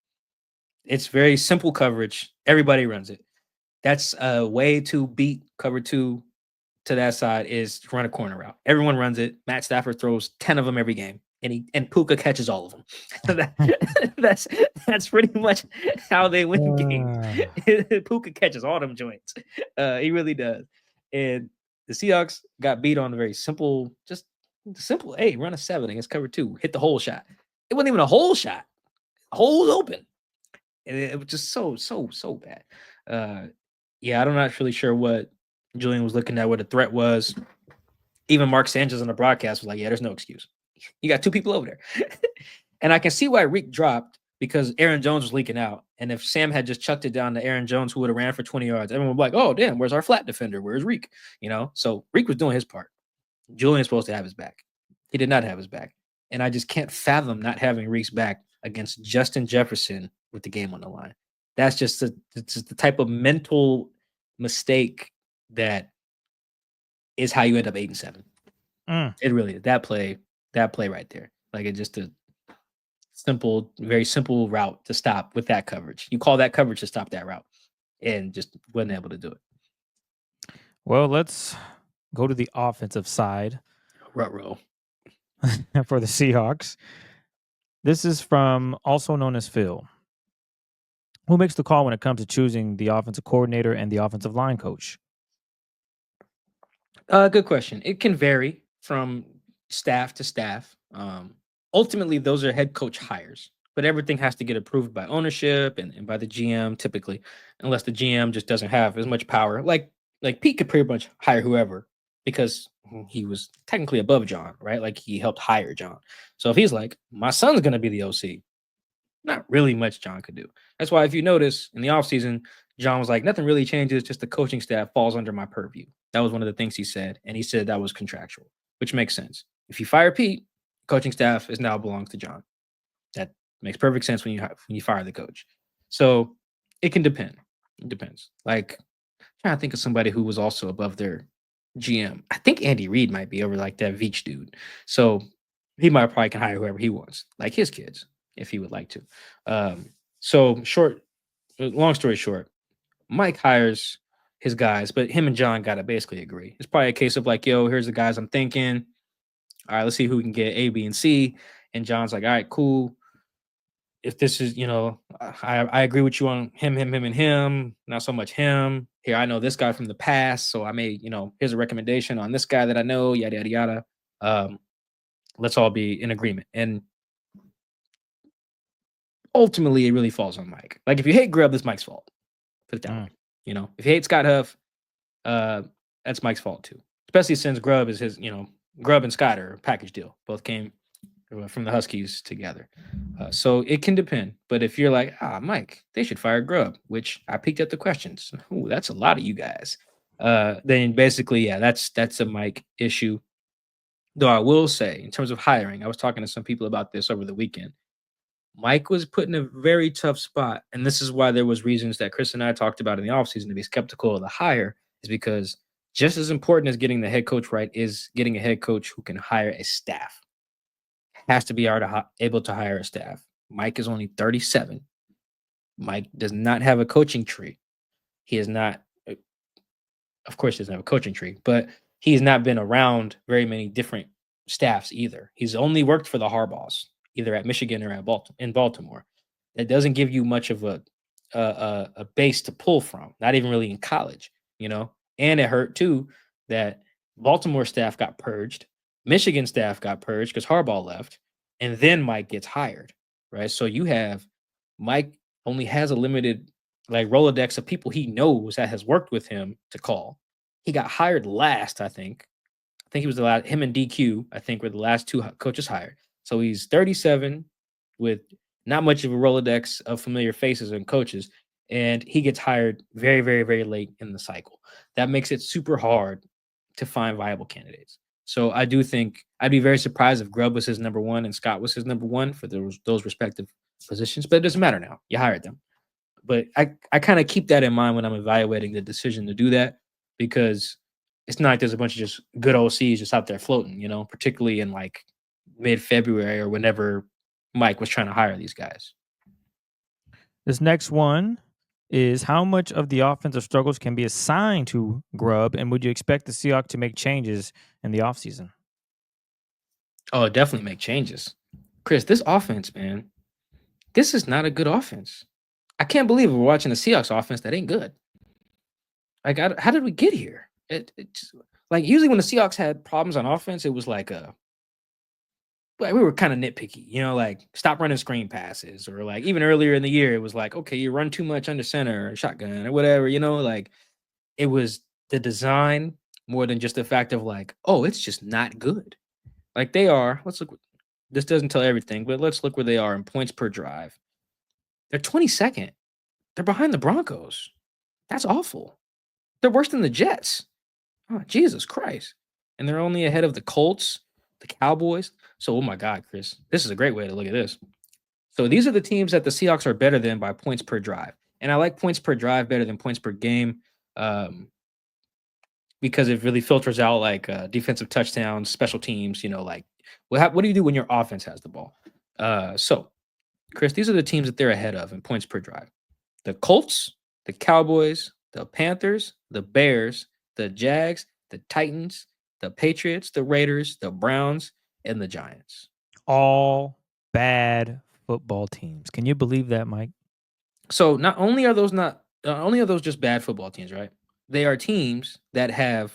It's very simple coverage. Everybody runs it. That's a way to beat cover 2 to that side is to run a corner route. Everyone runs it. Matt Stafford throws 10 of them every game. And Puka catches all of them. that's pretty much how they win games. Puka catches all them joints. He really does. And the Seahawks got beat on a very simple, hey, run a 7 against cover 2, hit the hole shot. It wasn't even a hole shot. Hole's open. And it was just so bad. Yeah, I'm not really sure what Julian was looking at, what the threat was. Even Mark Sanchez on the broadcast was like, yeah, there's no excuse. You got 2 people over there. And I can see why Riq dropped because Aaron Jones was leaking out. And if Sam had just chucked it down to Aaron Jones, who would have ran for 20 yards, everyone would be like, oh, damn, where's our flat defender? Where's Riq? You know, so Riq was doing his part. Julian's supposed to have his back. He did not have his back. And I just can't fathom not having Riq's back against Justin Jefferson with the game on the line. That's just the type of mental mistake that is how you end up 8-7. It really is. That play right there. Like, it's just a very simple route to stop with that coverage. You call that coverage to stop that route and just wasn't able to do it. Well, let's go to the offensive side. Ruh-roh. For the Seahawks. This is from also known as Phil. Who makes the call when it comes to choosing the offensive coordinator and the offensive line coach? Good question. It can vary from staff to staff. Ultimately, those are head coach hires, but everything has to get approved by ownership and by the GM typically, unless the GM just doesn't have as much power. Like Pete could pretty much hire whoever because he was technically above John, right? Like, he helped hire John. So if he's like, my son's going to be the OC, not really much John could do. That's why if you notice in the offseason, John was like, nothing really changes, just the coaching staff falls under my purview. That was one of the things he said, and he said that was contractual, which makes sense. If you fire Pete, coaching staff now belongs to John. That makes perfect sense when you fire the coach. So it can depend. It depends. Like, I'm trying to think of somebody who was also above their GM. I think Andy Reid might be over like that Veach dude. So he probably can hire whoever he wants, like his kids, if he would like to. Long story short, Mike hires his guys, but him and John got to basically agree. It's probably a case of like, yo, here's the guys I'm thinking. All right, let's see who we can get A, B, and C. And John's like, all right, cool. If this is, I agree with you on him, and him. Not so much him. Here, I know this guy from the past, so I may, here's a recommendation on this guy that I know. Yada yada yada. Let's all be in agreement. And ultimately, it really falls on Mike. Like if you hate Grubb, it's Mike's fault. Put it that way. If you hate Scott Huff, that's Mike's fault too. Especially since Grubb is his, Grubb and Scott are a package deal. Both came from the Huskies together. So it can depend. But if you're like, Mike, they should fire Grubb, which I peeked at the questions. Ooh, that's a lot of you guys. Then basically, yeah, that's a Mike issue. Though I will say, in terms of hiring, I was talking to some people about this over the weekend. Mike was put in a very tough spot. And this is why there was reasons that Chris and I talked about in the offseason to be skeptical of the hire, is because just as important as getting the head coach right is getting a head coach who can hire a staff. Has to be able to hire a staff. Mike is only 37. Mike does not have a coaching tree. He is not, of course, he doesn't have a coaching tree, but he's not been around very many different staffs either. He's only worked for the Harbaughs, either at Michigan or in Baltimore. That doesn't give you much of a base to pull from, not even really in college, And it hurt too that Baltimore staff got purged. Michigan staff got purged because Harbaugh left, and then Mike gets hired, right? So you have Mike only has a limited Rolodex of people he knows that has worked with him to call. He got hired last, I think. I think he was the last. Him and DQ, I think, were the last two coaches hired. So he's 37 with not much of a Rolodex of familiar faces and coaches, and he gets hired very, very, very late in the cycle. That makes it super hard to find viable candidates. So I do think I'd be very surprised if Grubb was his number one and Scott was his number one for those respective positions. But it doesn't matter now. You hired them. But I kind of keep that in mind when I'm evaluating the decision to do that, because it's not like there's a bunch of just good OCs just out there floating, particularly in mid-February or whenever Mike was trying to hire these guys. This next one is, how much of the offensive struggles can be assigned to Grubb, and would you expect the Seahawks to make changes in the offseason? Oh, definitely make changes. Chris, this offense, man, this is not a good offense. I can't believe we're watching a Seahawks offense that ain't good. How did we get here? It's usually when the Seahawks had problems on offense, it was we were kind of nitpicky, stop running screen passes, or even earlier in the year, it was okay, you run too much under center or shotgun or whatever, it was the design more than just the fact of oh, it's just not good. They are, let's look, this doesn't tell everything, but let's look where they are in points per drive. They're 22nd. They're behind the Broncos. That's awful. They're worse than the Jets. Oh, Jesus Christ. And they're only ahead of the Colts, the Cowboys. So, oh my God, Chris, this is a great way to look at this. So these are the teams that the Seahawks are better than by points per drive. And I like points per drive better than points per game, because it really filters out defensive touchdowns, special teams, what do you do when your offense has the ball? So, Chris, these are the teams that they're ahead of in points per drive. The Colts, the Cowboys, the Panthers, the Bears, the Jags, the Titans, the Patriots, the Raiders, the Browns, and the Giants. All bad football teams. Can you believe that, Mike? So not only are those just bad football teams, right? They are teams that have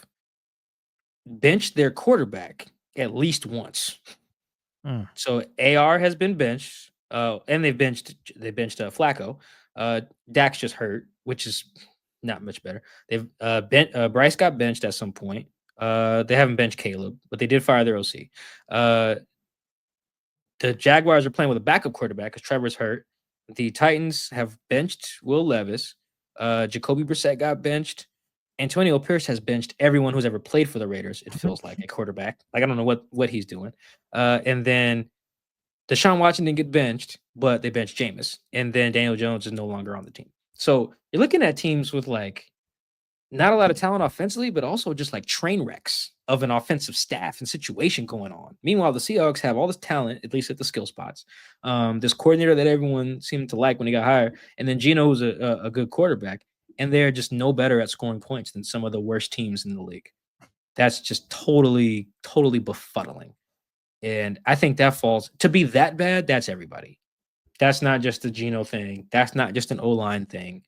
benched their quarterback at least once. So AR has been benched, and they benched Flacco. Dak's just hurt, which is not much better. They've Bryce got benched at some point. They haven't benched Caleb, but they did fire their OC. The Jaguars are playing with a backup quarterback because Trevor's hurt. The Titans have benched Will Levis. Jacoby Brissett got benched. Antonio Pierce has benched everyone who's ever played for the Raiders, it feels like, a quarterback. I don't know what he's doing. And then Deshaun Watson didn't get benched, but they benched Jameis. And then Daniel Jones is no longer on the team. So you're looking at teams with not a lot of talent offensively, but also just train wrecks of an offensive staff and situation going on. Meanwhile, the Seahawks have all this talent, at least at the skill spots. This coordinator that everyone seemed to like when he got hired, and then Geno was a good quarterback, and they're just no better at scoring points than some of the worst teams in the league. That's just totally, totally befuddling. And I think that falls to be that bad. That's everybody. That's not just a Geno thing. That's not just an O-line thing.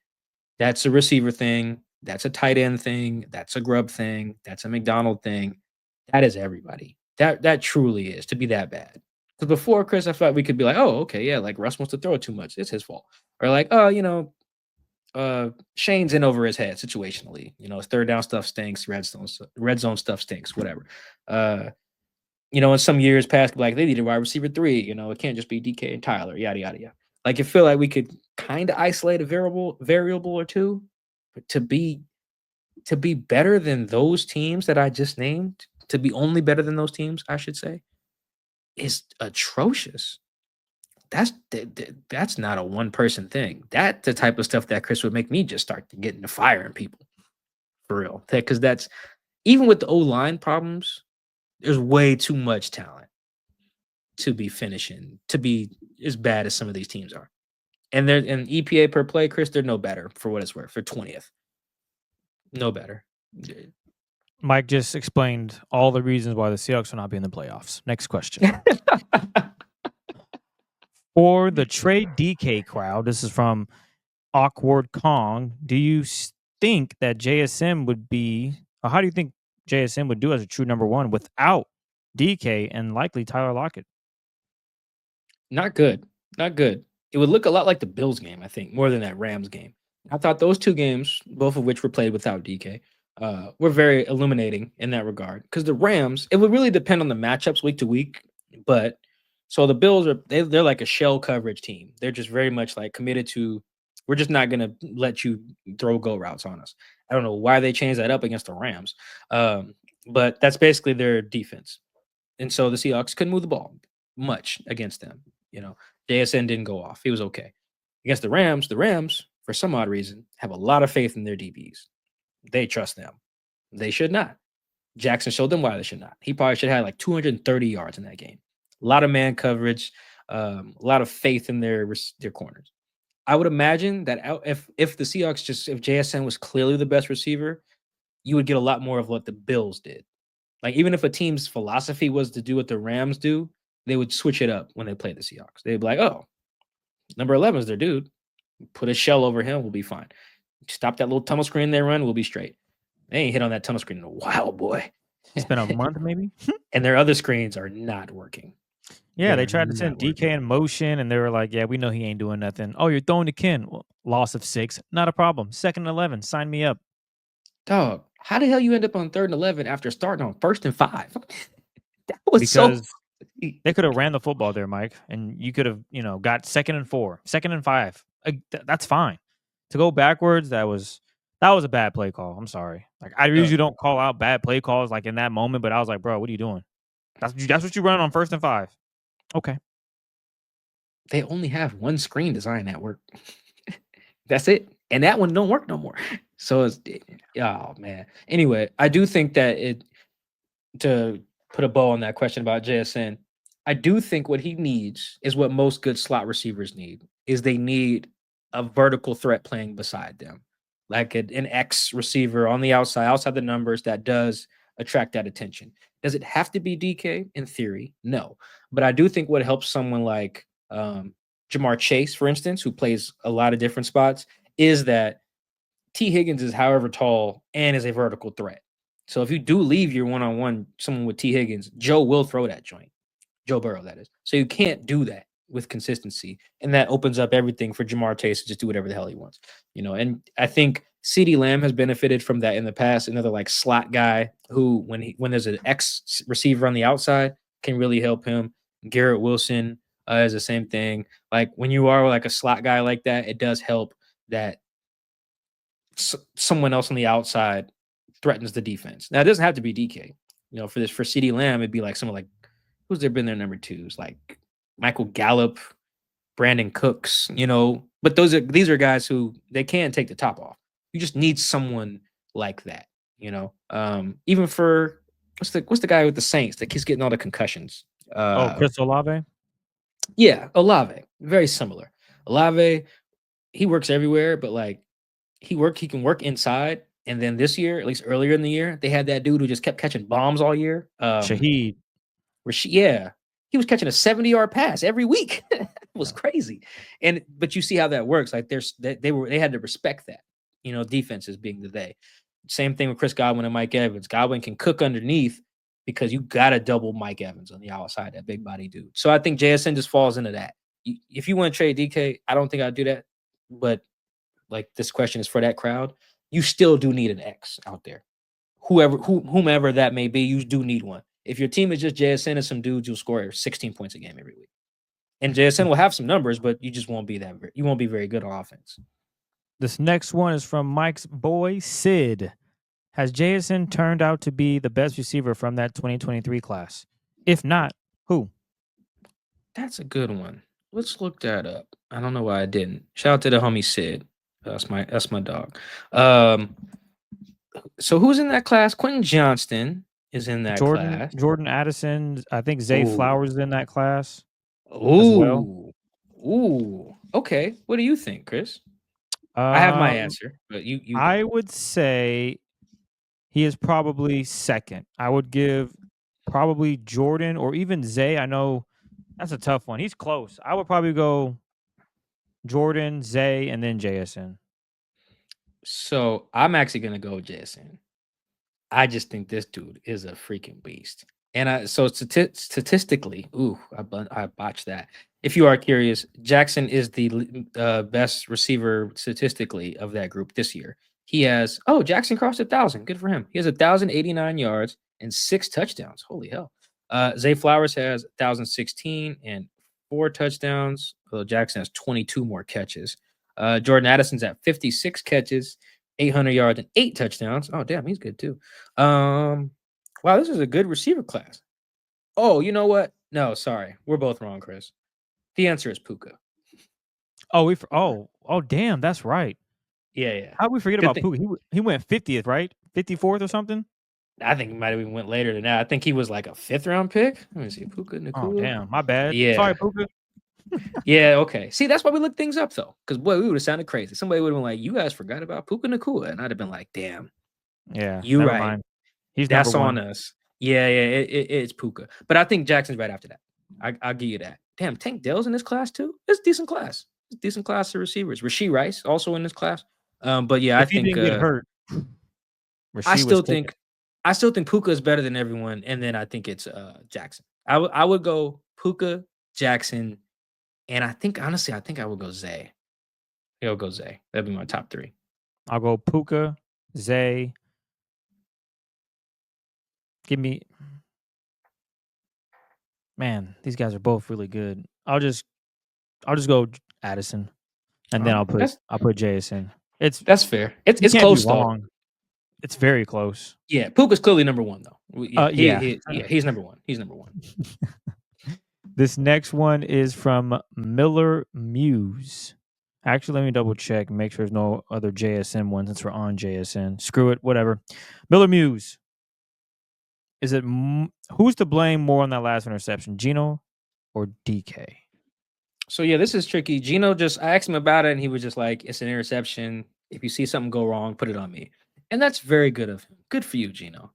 That's a receiver thing. That's a tight end thing. That's a Grubb thing. That's a McDonald thing. That is everybody. That truly is to be that bad. Because before Chris, I thought we could be like, oh, okay, yeah, like Russ wants to throw it too much. It's his fault. Or like, oh, Shane's in over his head situationally. His third down stuff stinks. Red zone stuff stinks. Whatever. In some years past, like they needed wide receiver 3. It can't just be DK and Tyler. Yada yada yada. Like, I feel like we could kind of isolate a variable or two, but to be better than those teams that I just named, to be only better than those teams, I should say, is atrocious. That's not a one person thing. That's the type of stuff that Chris would make me just start to get into firing people for real. Because that's even with the O-line problems, there's way too much talent to be finishing, to be as bad as some of these teams are. And they're an EPA per play, Chris, they're no better for what it's worth. For 20th. No better. Mike just explained all the reasons why the Seahawks will not be in the playoffs. Next question. For the trade DK crowd, this is from Awkward Kong. Do you think that JSM would be, or how do you think JSM would do as a true number 1 without DK and likely Tyler Lockett? Not good. Not good. It would look a lot like the Bills game, I think, more than that Rams game. I thought those two games, both of which were played without DK, were very illuminating in that regard. Because the Rams, it would really depend on the matchups week to week. But so the Bills they're like a shell coverage team. They're just very much like committed to, we're just not going to let you throw go routes on us. I don't know why they changed that up against the Rams. But that's basically their defense. And so the Seahawks couldn't move the ball much against them. JSN didn't go off. He was okay. Against the Rams, for some odd reason, have a lot of faith in their DBs. They trust them. They should not. Jackson showed them why they should not. He probably should have had like 230 yards in that game. A lot of man coverage, a lot of faith in their corners. I would imagine that if the Seahawks if JSN was clearly the best receiver, you would get a lot more of what the Bills did. Like, even if a team's philosophy was to do what the Rams do, they would switch it up when they play the Seahawks. They'd be like, oh, number 11 is their dude. Put a shell over him, we'll be fine. Stop that little tunnel screen they run, we'll be straight. They ain't hit on that tunnel screen in a while, boy. It's been a month, maybe. And their other screens are not working. Yeah, they tried to send DK in motion, and they were like, yeah, we know he ain't doing nothing. Oh, you're throwing to Ken. Well, loss of 6. Not a problem. 2nd and 11. Sign me up. Dog, how the hell you end up on 3rd and 11 after starting on 1st and 5? That was because they could have ran the football there, Mike, and you could have, got 2nd and 4, 2nd and 5. That's fine. To go backwards, that was a bad play call. I'm sorry. Like, I usually don't call out bad play calls like in that moment, but I was like, bro, what are you doing? That's what you run on 1st and 5. Okay. They only have one screen design that work. That's it. And that one don't work no more. So oh man. Anyway, I do think that to put a bow on that question about JSN, I do think what he needs is what most good slot receivers need, is they need a vertical threat playing beside them. Like an X receiver on the outside the numbers that does attract that attention. Does it have to be DK? In theory, no. But I do think what helps someone like Jamar Chase, for instance, who plays a lot of different spots, is that T. Higgins is however tall and is a vertical threat. So if you do leave your one-on-one someone with T. Higgins, Joe will throw that joint. Joe Burrow, that is. So you can't do that with consistency. And that opens up everything for Jamar Chase to just do whatever the hell he wants. And I think CeeDee Lamb has benefited from that in the past. Another like slot guy who, when there's an X receiver on the outside, can really help him. Garrett Wilson is the same thing. Like, when you are like a slot guy like that, it does help that someone else on the outside threatens the defense. Now, it doesn't have to be DK. For CeeDee Lamb, it'd be like someone like, who's there been their number 2s? Like Michael Gallup, Brandon Cooks, But these are guys who they can take the top off. You just need someone like that, Even for what's the guy with the Saints that keeps getting all the concussions? Chris Olave? Yeah, Olave. Very similar. Olave, he works everywhere, but like he can work inside. And then this year, at least earlier in the year, they had that dude who just kept catching bombs all year. Shaheed. Yeah. he was catching a 70-yard pass every week. It was crazy. But you see how that works. Like they had to respect that, defenses being the they. Same thing with Chris Godwin and Mike Evans. Godwin can cook underneath because you got to double Mike Evans on the outside, that big body dude. So I think JSN just falls into that. If you want to trade DK, I don't think I'd do that. But like this question is for that crowd. You still do need an X out there. Whomever that may be, you do need one. If your team is just JSN and some dudes, you'll score 16 points a game every week. And JSN will have some numbers, but you just won't be you won't be very good on offense. This next one is from Mike's boy, Sid. Has JSN turned out to be the best receiver from that 2023 class? If not, who? That's a good one. Let's look that up. I don't know why I didn't. Shout out to the homie Sid. That's my dog. So who's in that class? Quentin Johnston is in that class. Jordan Addison. I think Zay Flowers is in that class. Ooh. Ooh. Okay. What do you think, Chris? I have my answer, but you I would say he is probably second. I would give probably Jordan or even Zay. I know that's a tough one. He's close. I would probably go Jordan, Zay, and then JSN. So I'm actually gonna go with JSN. I just think this dude is a freaking beast. And statistically, I botched that. If you are curious, Jackson is the best receiver statistically of that group this year. He has Jackson crossed 1,000. Good for him. He has 1,089 yards and 6 touchdowns. Holy hell. Zay Flowers has 1,016 and 4 touchdowns. Well, Jackson has 22 more catches. Jordan Addison's at 56 catches, 800 yards, and 8 touchdowns. Oh, damn, he's good too. Wow, this is a good receiver class. Oh, you know what? No, sorry. We're both wrong, Chris. The answer is Puka. Oh, damn, that's right. Yeah. How did we forget about Puka? He went 50th, right? 54th or something? I think he might have even went later than that. I think he was like a 5th-round pick. Let me see. Puka Nacua. Oh, damn. My bad. Yeah. Sorry, Puka. Yeah, okay. See, that's why we look things up, though. Because, boy, we would have sounded crazy. Somebody would have been like, you guys forgot about Puka Nacua. And I'd have been like, damn. Yeah. You're right. Mind. That's on us. Yeah, it's Puka. But I think Jackson's right after that. I'll give you that. Damn, Tank Dell's in this class, too? It's a decent class. It's a decent class of receivers. Rasheed Rice also in this class. But yeah, if I think he didn't get hurt. I still think Puka is better than everyone, and then I think it's Jackson. I would go Puka, Jackson, and I think honestly, I would go Zay. I'll go Zay. That'd be my top 3. I'll go Puka, Zay. Give me, man. These guys are both really good. I'll just go Addison, and then I'll put JSN. That's fair. It's close though. It's very close. Yeah, Puka's clearly number 1 though. He's number 1. He's number 1. This next one is from Miller Muse. Actually, let me double check and make sure there's no other JSN ones since we're on JSN. Screw it, whatever. Miller Muse. Is it who's to blame more on that last interception, Geno or DK? So yeah, this is tricky. Geno I asked him about it, and he was just like, "It's an interception. If you see something go wrong, put it on me." And that's very good of him. Good for you, Geno.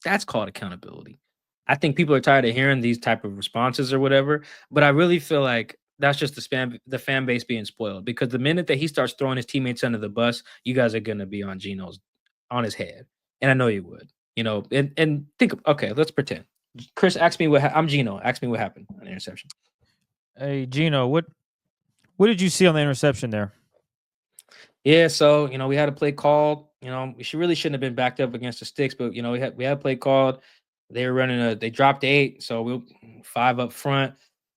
That's called accountability. I think people are tired of hearing these type of responses or whatever, but I really feel like that's just the fan base being spoiled, because the minute that he starts throwing his teammates under the bus, you guys are gonna be on his head, and I know you would. And think. Okay, let's pretend. Chris, ask me I'm Geno. Ask me what happened on the interception. Hey, Geno, what did you see on the interception there? Yeah, so we had a play called. She really shouldn't have been backed up against the sticks, but we had a play called. They were running they dropped 8, so we 5 up front.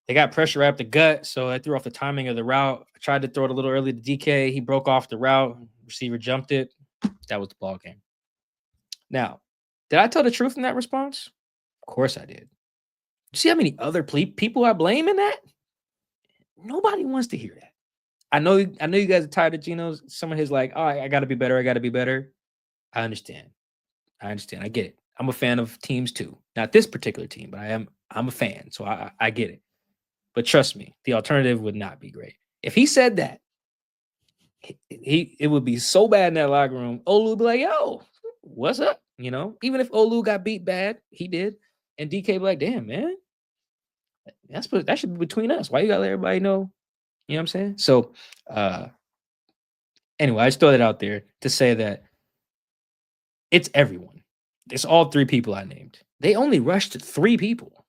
They got pressure at the gut, so I threw off the timing of the route. I tried to throw it a little early to DK. He broke off the route. Receiver jumped it. That was the ball game. Now, did I tell the truth in that response? Of course I did. You see how many other people I blame in that? Nobody wants to hear that. I know you guys are tired of Geno's. Some of his like, oh, I got to be better. I got to be better. I understand. I get it. I'm a fan of teams too. Not this particular team, but I'm a fan. So I get it. But trust me, the alternative would not be great. If he said that, it would be so bad in that locker room. Olu would be like, yo, what's up? Even if Olu got beat bad, he did. And DK be like, damn, man. That should be between us. Why you gotta let everybody know? You know what I'm saying? So anyway, I just throw that out there to say that it's everyone. It's all three people I named. They only rushed 3 people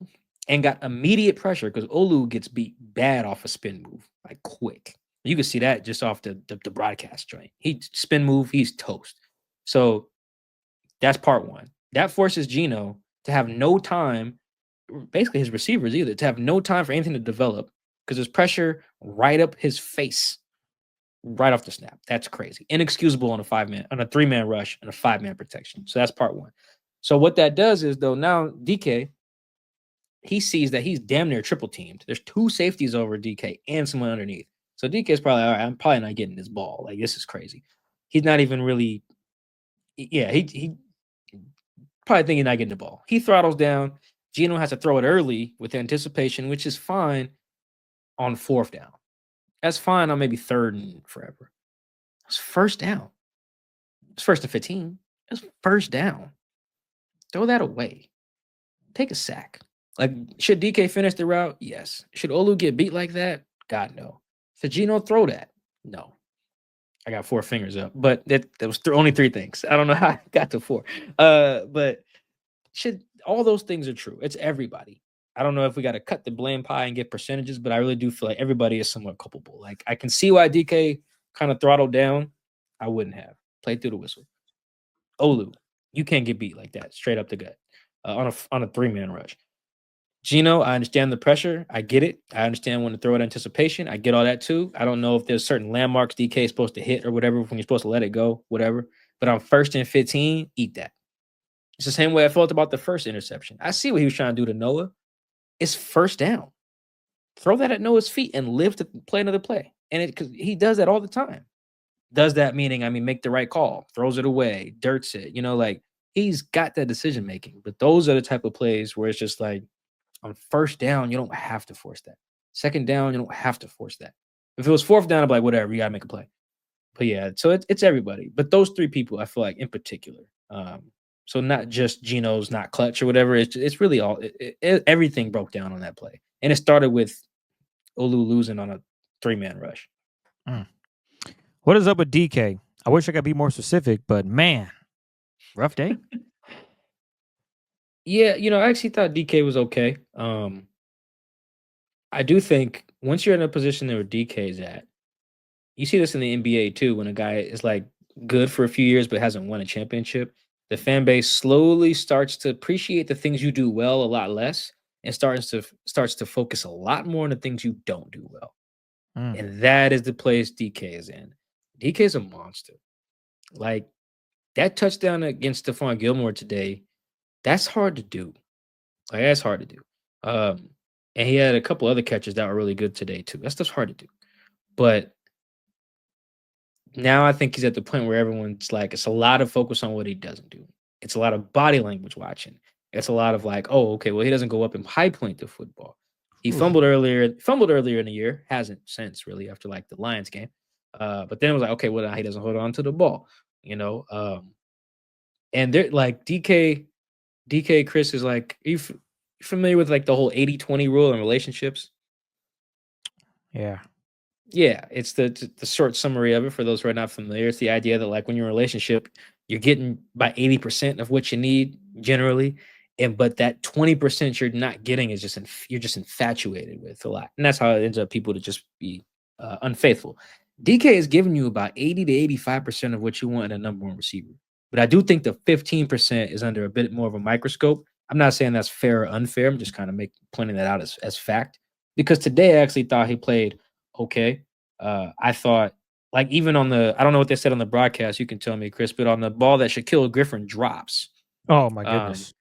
and got immediate pressure because Olu gets beat bad off a spin move, like quick. You can see that just off the broadcast joint. He spin move, he's toast. So that's part one. That forces Geno to have no time, basically his receivers either, to have no time for anything to develop because there's pressure right up his face, right off the snap. That's crazy. Inexcusable on a 3-man rush and a 5-man protection. So that's part one. So what that does is though, now DK, he sees that he's damn near triple teamed. There's 2 safeties over DK and someone underneath. So DK's probably, all right, I'm probably not getting this ball. Like, this is crazy. He's not even really, he probably thinking not getting the ball. He throttles down. Geno has to throw it early with anticipation, which is fine on 4th down. That's fine on maybe 3rd and forever. It's 1st down. It's 1st and 15. It's 1st down. Throw that away. Take a sack. Like, should DK finish the route? Yes. Should Olu get beat like that? God, no. Should Geno throw that? No. I got 4 fingers up, but that was only 3 things. I don't know how I got to 4. But all those things are true. It's everybody. I don't know if we got to cut the blame pie and get percentages, but I really do feel like everybody is somewhat culpable. Like, I can see why DK kind of throttled down. I wouldn't have played through the whistle. Olu, you can't get beat like that, straight up the gut, on a 3-man rush. Geno, I understand the pressure. I get it. I understand when to throw it anticipation. I get all that too. I don't know if there's certain landmarks DK is supposed to hit or whatever when you're supposed to let it go, whatever. But on 1st and 15, eat that. It's the same way I felt about the first interception. I see what he was trying to do to Noah. It's 1st down. Throw that at Noah's feet and live to play another play. And because he does that all the time. Does that meaning, make the right call, throws it away, dirts it, like he's got that decision making. But those are the type of plays where it's just like, on 1st down, you don't have to force that. 2nd down, you don't have to force that. If it was 4th down, I'd be like, whatever, you gotta make a play. But yeah, so it's everybody. But those 3 people, I feel like in particular. So not just Geno's not clutch or whatever. It's really all everything broke down on that play, and it started with Olu losing on a 3-man rush. What is up with DK? I wish I could be more specific, but man, rough day. Yeah, I actually thought DK was okay. I do think once you're in a position where DK is at, you see this in the NBA too, when a guy is like good for a few years but hasn't won a championship, the fan base slowly starts to appreciate the things you do well a lot less and starts to focus a lot more on the things you don't do well. And that is the place DK is in. DK is a monster. Like, that touchdown against Stephon Gilmore today, that's hard to do. Like, that's hard to do. And he had a couple other catches that were really good today too. That stuff's hard to do. But now I think he's at the point where everyone's like, it's a lot of focus on what he doesn't do. It's a lot of body language watching. It's a lot of like, oh, okay, well, he doesn't go up and high point the football. He fumbled earlier in the year, hasn't since really after like the Lions game. But then it was like, okay, well, he doesn't hold on to the ball, and they're like DK Chris is like, are you familiar with like the whole 80-20 rule in relationships? Yeah. Yeah, it's the short summary of it for those who are not familiar. It's the idea that like when you're in a relationship, you're getting by 80% of what you need generally, but that 20% you're not getting is you're just infatuated with a lot, and that's how it ends up people to just be unfaithful. DK is giving you about 80 to 85% of what you want in a number 1 receiver, but I do think the 15% is under a bit more of a microscope. I'm not saying that's fair or unfair. I'm just kind of pointing that out as fact, because today I actually thought he played okay. I thought, like, even on I don't know what they said on the broadcast, you can tell me, Chris, but on the ball that Shaquille Griffin drops. Oh my goodness.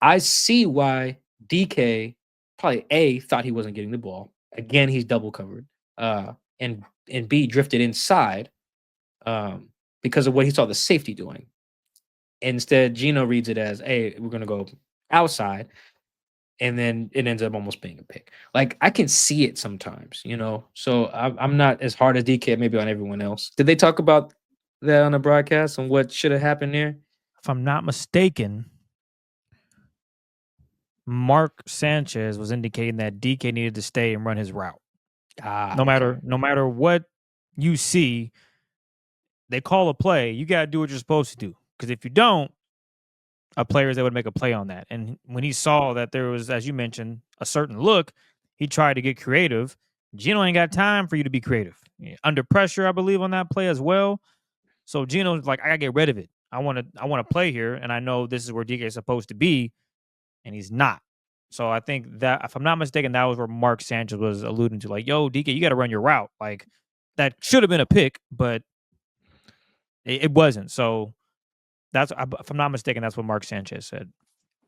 I see why DK probably thought he wasn't getting the ball. Again, he's double covered. And B drifted inside because of what he saw the safety doing. Instead, Geno reads it as, hey, we're gonna go outside. And then it ends up almost being a pick. Like, I can see it sometimes, So I'm not as hard as DK maybe on everyone else. Did they talk about that on the broadcast on what should have happened there? If I'm not mistaken, Mark Sanchez was indicating that DK needed to stay and run his route. No Okay. matter what you see, they call a play. You got to do what you're supposed to do. Because if you don't, a player is able to make a play on that. And when he saw that there was, as you mentioned, a certain look, he tried to get creative. Geno ain't got time for you to be creative. Under pressure, I believe, on that play as well. So Geno's like, I gotta get rid of it. I want to play here, and I know this is where DK is supposed to be, and he's not. So I think that, if I'm not mistaken, that was where Mark Sanchez was alluding to, like, yo, DK, you got to run your route. Like, that should have been a pick, but it wasn't. So if I'm not mistaken, that's what Mark Sanchez said.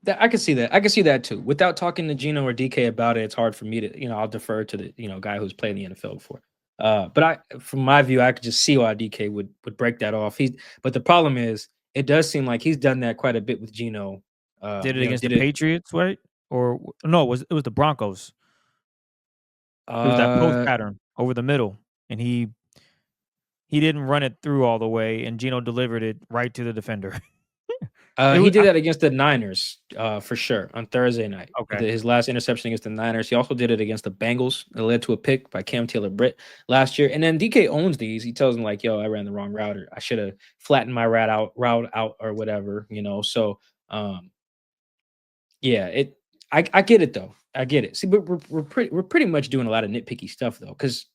I can see that. I can see that too. Without talking to Geno or DK about it, it's hard for me to, I'll defer to the, guy who's played in the NFL before. But from my view, I could just see why DK would break that off. But the problem is, it does seem like he's done that quite a bit with Geno. Did it against the Patriots, right? Or no, it was the Broncos. It was that post pattern over the middle, and he didn't run it through all the way, and Geno delivered it right to the defender. He did that against the Niners, for sure, on Thursday night. Okay. His last interception against the Niners. He also did it against the Bengals. It led to a pick by Cam Taylor-Britt last year. And then DK owns these. He tells him, like, yo, I ran the wrong route, or I should have flattened my route out or whatever, So, yeah, I get it, though. I get it. See, but we're pretty much doing a lot of nitpicky stuff, though, because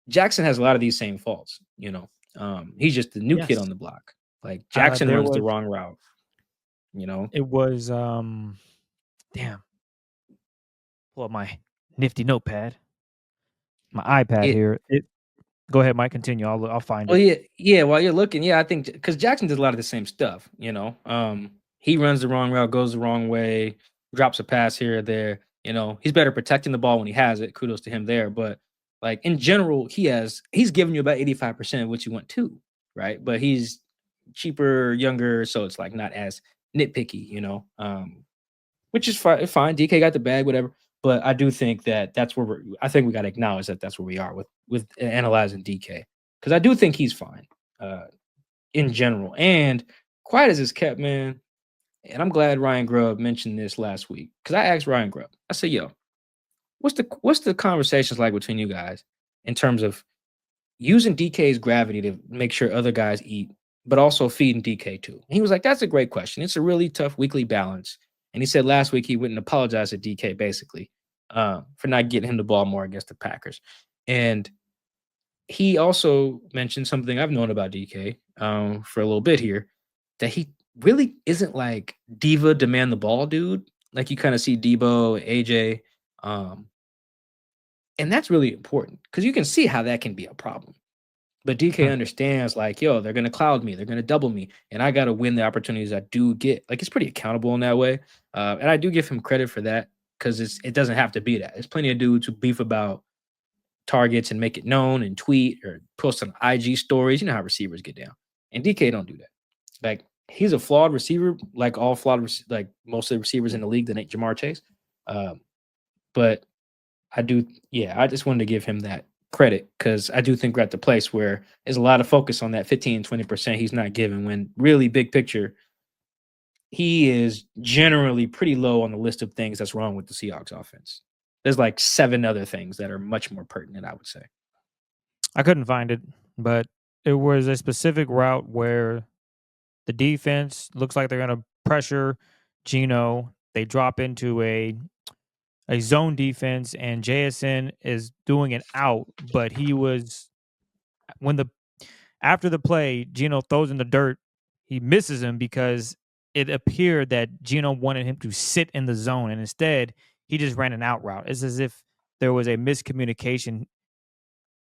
Jackson has a lot of these same faults, He's just the new kid on the block. Like, Jackson runs the wrong route. It was damn. Pull up my nifty notepad, my iPad here. Go ahead, Mike. Continue. I'll find it. Oh yeah. While you're looking, I think because Jackson does a lot of the same stuff. He runs the wrong route, goes the wrong way, drops a pass here or there. He's better protecting the ball when he has it. Kudos to him there. But like in general, he's giving you about 85% of what you want to, right? But he's cheaper, younger, so it's like not as nitpicky, which is fine. DK got the bag, whatever. But I do think that's where I think we got to acknowledge that that's where we are with analyzing DK, because I do think he's fine in general. And quiet as it's kept, man. And I'm glad Ryan Grubb mentioned this last week, because I asked Ryan Grubb. I said, "Yo, what's the conversations like between you guys in terms of using DK's gravity to make sure other guys eat, but also feeding DK too?" And he was like, "That's a great question. It's a really tough weekly balance." And he said last week he wouldn't apologize to DK basically for not getting him the ball more against the Packers. And he also mentioned something I've known about DK for a little bit here, that he really isn't like diva demand the ball dude, like you kind of see Debo, AJ. And that's really important, because you can see how that can be a problem. But DK understands, like, yo, they're going to cloud me. They're going to double me. And I got to win the opportunities I do get. Like, he's pretty accountable in that way. And I do give him credit for that, because it doesn't have to be that. There's plenty of dudes who beef about targets and make it known and tweet or post on IG stories. You know how receivers get down. And DK don't do that. Like, he's a flawed receiver, like all like most of the receivers in the league that ain't Jamar Chase. But I just wanted to give him that credit, because I do think we're at the place where there's a lot of focus on that 15-20% he's not giving, when really big picture he is generally pretty low on the list of things that's wrong with the Seahawks offense. There's like 7 other things that are much more pertinent, I would say. I couldn't find it, but it was a specific route where the defense looks like they're going to pressure Geno. They drop into a zone defense, and JSN is doing an out, but he was after the play, Geno throws in the dirt. He misses him because it appeared that Geno wanted him to sit in the zone, and instead he just ran an out route. It's as if there was a miscommunication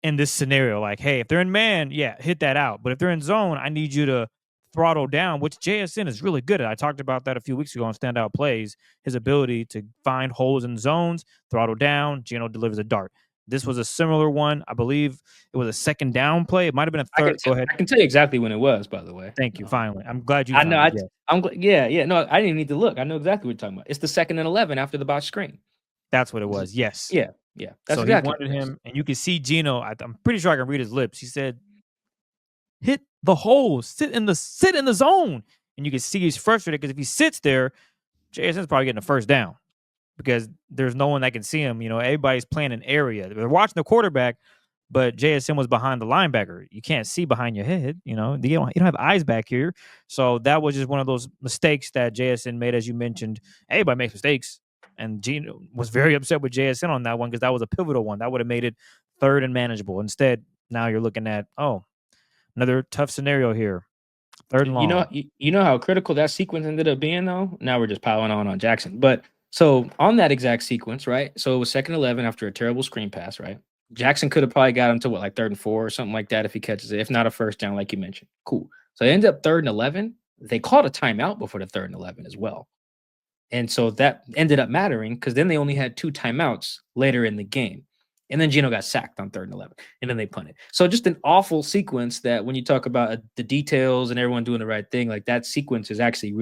in this scenario. Like, hey, if they're in man, yeah, hit that out. But if they're in zone, I need you to throttle down, which JSN is really good at. I talked about that a few weeks ago on Standout Plays, his ability to find holes in zones, throttle down, Geno delivers a dart. This was a similar one. I believe it was a second down play. It might have been a third. Go ahead. I can tell you exactly when it was, by the way. Thank you. Finally. I'm glad you I know. I'm glad. Yeah. No, I didn't need to look. I know exactly what you're talking about. It's the 2nd and 11 after the botch screen. That's what it was. Yes. Yeah. That's so exactly he wanted him, and you can see Geno. I'm pretty sure I can read his lips. He said, "Hit the hole, sit in the zone," and you can see he's frustrated, because if he sits there, JSN's probably getting a first down. because there's no one that can see him. Everybody's playing an area. They're watching the quarterback, but JSN was behind the linebacker. You can't see behind your head. You don't have eyes back here. So that was just one of those mistakes that JSN made, as you mentioned. Everybody makes mistakes, and Geno was very upset with JSN on that one because that was a pivotal one. That would have made it third and manageable. Instead, now you're looking at another tough scenario here. Third and long. You know how critical that sequence ended up being, though? Now we're just piling on Jackson. But so on that exact sequence, right? So it was 2nd 11 after a terrible screen pass, right? Jackson could have probably got him to like 3rd and 4 or something like that if he catches it, if not a first down, like you mentioned. Cool. So it ended up 3rd and 11. They called a timeout before the 3rd and 11 as well. And so that ended up mattering because then they only had 2 timeouts later in the game. And then Geno got sacked on 3rd and 11, and then they punted. So just an awful sequence that when you talk about the details and everyone doing the right thing, like that sequence is actually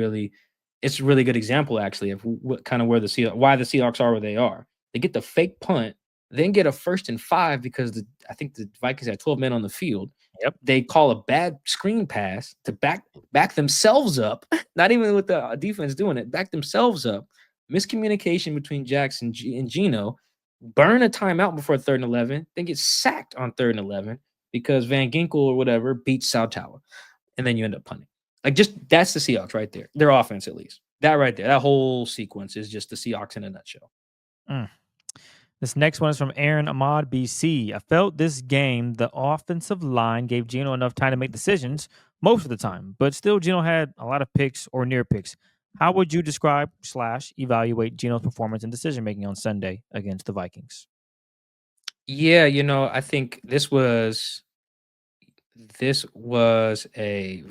it's a really good example actually of what kind of why the Seahawks are where they are. They get the fake punt, then get a 1st and 5 because I think the Vikings had 12 men on the field. Yep. They call a bad screen pass to back themselves up, not even with the defense doing it, back themselves up. Miscommunication between Jackson and Geno. Burn a timeout before 3rd and 11, then get sacked on 3rd and 11 because Van Ginkel or whatever beats Sautowa, and then you end up punting. Like, just that's the Seahawks right there. Their offense, at least. That right there, that whole sequence is just the Seahawks in a nutshell. This next one is from Aaron Ahmad, BC. I felt this game, the offensive line gave Geno enough time to make decisions most of the time, but still Geno had a lot of picks or near picks. How would you describe / evaluate Geno's performance and decision-making on Sunday against the Vikings? Yeah, I think this was a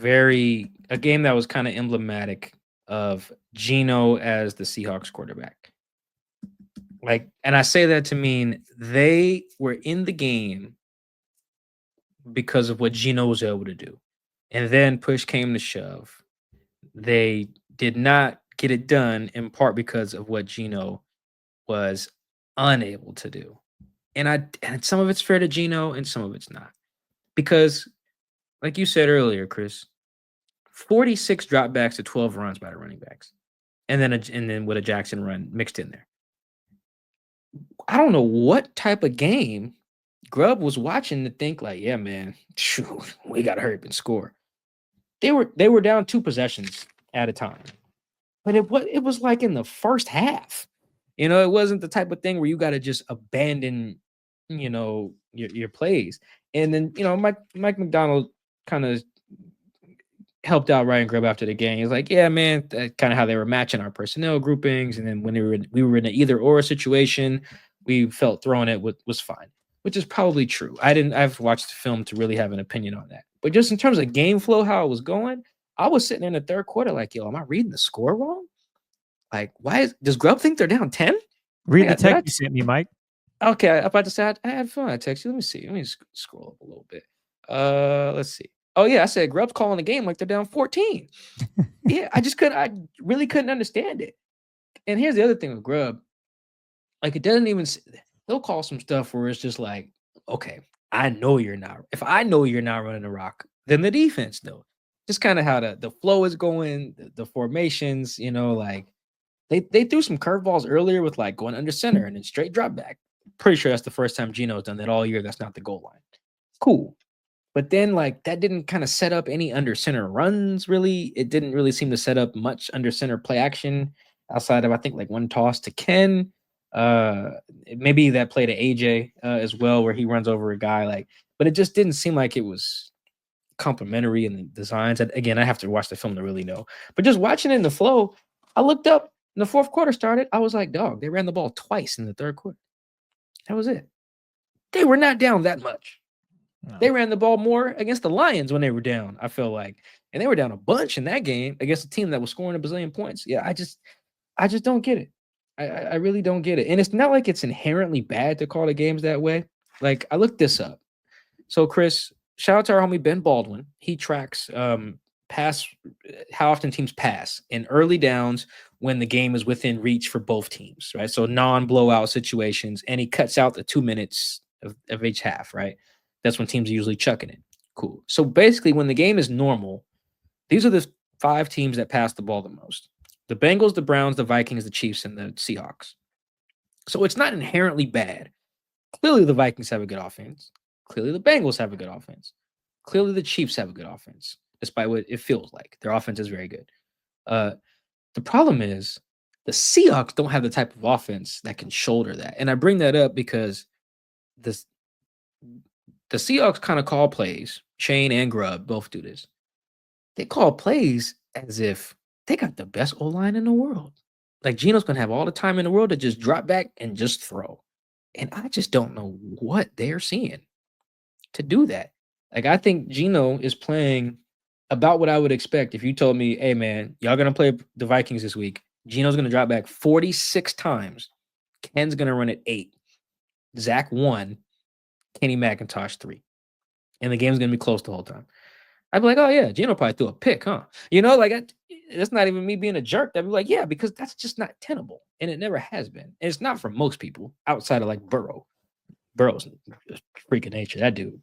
game that was kind of emblematic of Geno as the Seahawks quarterback. And I say that to mean they were in the game because of what Geno was able to do. And then push came to shove. They did not get it done in part because of what Geno was unable to do. And some of it's fair to Geno and some of it's not. Because, like you said earlier, Chris, 46 dropbacks to 12 runs by the running backs. And then with a Jackson run mixed in there. I don't know what type of game Grubb was watching to think like, yeah, man, shoot, we got to hurry up and score. They were down 2 possessions at a time. But it was like in the first half. It wasn't the type of thing where you got to just abandon, your plays. And then, Mike McDonald kind of helped out Ryan Grubb after the game. He's like, yeah, man, that's kind of how they were matching our personnel groupings. And then when we were in an either or situation, we felt throwing it was fine, which is probably true. I've watched the film to really have an opinion on that. But just in terms of game flow, how it was going, I was sitting in the 3rd quarter like, yo, am I reading the score wrong? Like, does Grubb think they're down 10? Read the text you sent me, Mike. Okay, I'm about to say I had fun. I texted you. Let me see. Let me scroll up a little bit. Let's see. Oh yeah, I said Grubb's calling the game like they're down 14. Yeah, I really couldn't understand it. And here's the other thing with Grubb. Like, it doesn't even, he'll call some stuff where it's just like, okay, I know you're not. If I know you're not running the rock, then the defense know. Just kind of how the flow is going, the formations, like they threw some curveballs earlier with like going under center and then straight drop back. Pretty sure that's the first time Geno's done that all year. That's not the goal line. Cool. But then like that didn't kind of set up any under center runs, really. It didn't really seem to set up much under center play action outside of, I think, like one toss to Ken. Maybe that play to AJ as well, where he runs over a guy, but it just didn't seem like it was complimentary in the designs. And again, I have to watch the film to really know. But just watching it in the flow, I looked up and the 4th quarter started. I was like, dog, they ran the ball twice in the 3rd quarter. That was it. They were not down that much. No. They ran the ball more against the Lions when they were down, I feel like. And they were down a bunch in that game against a team that was scoring a bazillion points. Yeah, I just don't get it. I really don't get it. And it's not like it's inherently bad to call the games that way. Like, I looked this up. So, Chris, shout out to our homie Ben Baldwin. He tracks how often teams pass in early downs when the game is within reach for both teams, right? So non-blowout situations, and he cuts out the 2 minutes of each half, right? That's when teams are usually chucking it. Cool. So basically, when the game is normal, these are the 5 teams that pass the ball the most. The Bengals, the Browns, the Vikings, the Chiefs, and the Seahawks. So it's not inherently bad. Clearly, the Vikings have a good offense. Clearly, the Bengals have a good offense. Clearly, the Chiefs have a good offense, despite what it feels like. Their offense is very good. Uh, the problem is the Seahawks don't have the type of offense that can shoulder that. And I bring that up because this the Seahawks kind of call plays. Shane and Grubb both do this. They call plays as if they got the best O line in the world. Like Geno's gonna have all the time in the world to just drop back and just throw. And I just don't know what they're seeing to do that. Like I think Geno is playing about what I would expect if you told me, hey man, y'all gonna play the Vikings this week. Geno's gonna drop back 46 times. Ken's gonna run it 8. Zach 1, Kenny McIntosh 3. And the game's gonna be close the whole time. I'd be like, oh yeah, Geno probably threw a pick, huh? That's not even me being a jerk. I'd be like, yeah, because that's just not tenable. And it never has been. And it's not for most people outside of like Burrow. Burrow's a freak of nature, that dude.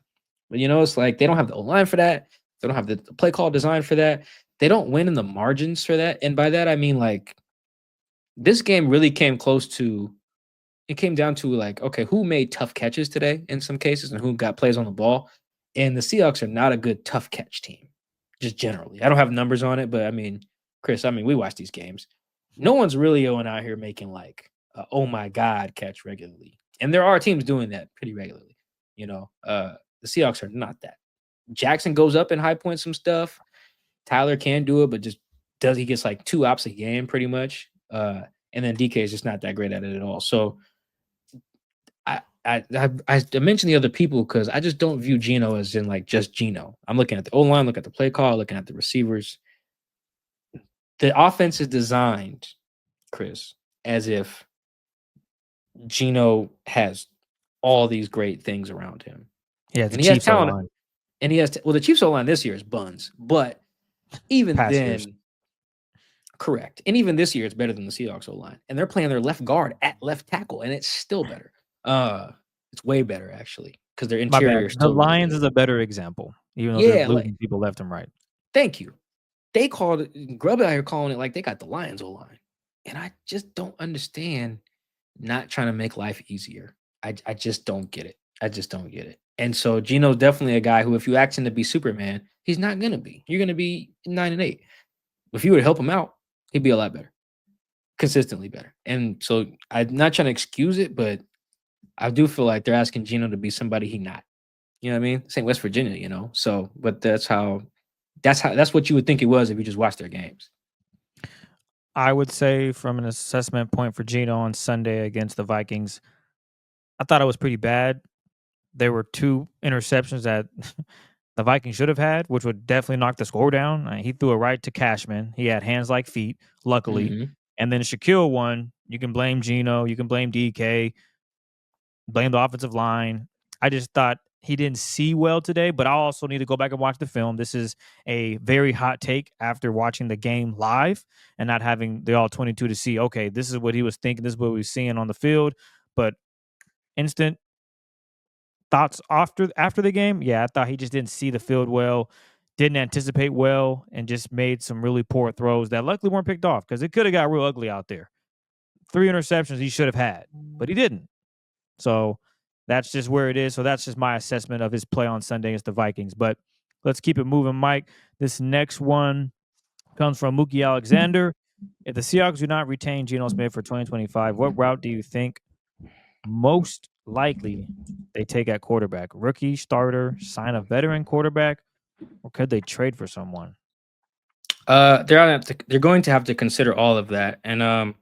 But it's like they don't have the O-line for that. They don't have the play call design for that. They don't win in the margins for that. And by that, I mean like this game really came close to it came down to like, okay, who made tough catches today in some cases and who got plays on the ball. And the Seahawks are not a good tough catch team, just generally. I don't have numbers on it, but I mean, Chris, we watch these games. No one's really going out here making like, oh my God, catch regularly. And there are teams doing that pretty regularly. The Seahawks are not that. Jackson goes up and high points some stuff. Tyler can do it, but he gets like 2 ops a game pretty much. And then DK is just not that great at it at all. So I mentioned the other people because I just don't view Geno as in like just Geno. I'm looking at the O-line, looking at the play call, looking at the receivers. The offense is designed, Chris, as if Geno has all these great things around him. Yeah, and he has talent. O-line. And he has the Chiefs O-line this year is buns, but even then, correct. And even this year, it's better than the Seahawks O-line. And they're playing their left guard at left tackle, and it's still better. It's way better actually because their interior. The Lions is a better example, even though they're losing people left and right. Thank you. They called it Grubb out here calling it like they got the Lions O-line, and I just don't understand. Not trying to make life easier. I just don't get it. I just don't get it. And so Geno's definitely a guy who, if you ask him to be Superman, he's not gonna be. You're gonna be 9-8. If you were to help him out, he'd be a lot better, consistently better. And so I'm not trying to excuse it, but I do feel like they're asking Geno to be somebody he's not. You know what I mean? Same West Virginia, So, but that's what you would think it was if you just watched their games. I would say from an assessment point for Geno on Sunday against the Vikings, I thought it was pretty bad. There were 2 interceptions that the Vikings should have had, which would definitely knock the score down. He threw it right to Cashman. He had hands like feet, luckily. Mm-hmm. And then Shaquille one, you can blame Geno, you can blame DK, blame the offensive line. I just thought he didn't see well today, but I also need to go back and watch the film. This is a very hot take after watching the game live and not having the all 22 to see, okay, this is what he was thinking, this is what we were seeing on the field. But instant thoughts after the game, yeah, I thought he just didn't see the field well, didn't anticipate well, and just made some really poor throws that luckily weren't picked off because it could have got real ugly out there. 3 interceptions he should have had, but he didn't. So that's just where it is. So that's just my assessment of his play on Sunday against the Vikings. But let's keep it moving, Mike. This next one comes from Mookie Alexander. If the Seahawks do not retain Geno Smith for 2025, what route do you think most likely they take at quarterback? Rookie, starter, sign a veteran quarterback, or could they trade for someone? They're going to have to consider all of that. And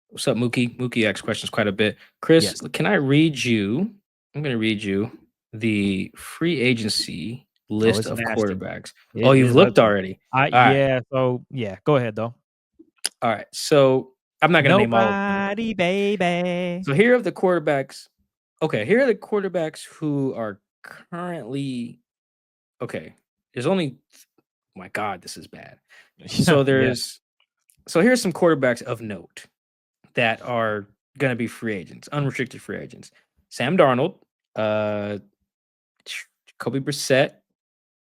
what's up, Mookie? Mookie asks questions quite a bit. Chris, yes. Can I read you? I'm going to read you the free agency list of quarterbacks. You've looked already. Yeah. So, yeah, go ahead, though. All right. So, I'm not going to name all. Nobody, baby. So, here are the quarterbacks. Okay. Here are the quarterbacks who are currently. Okay. There's only. Oh my God, this is bad. So, there's. Yeah. So, here's some quarterbacks of note that are going to be free agents, unrestricted free agents. Sam Darnold, Jacoby Brissett.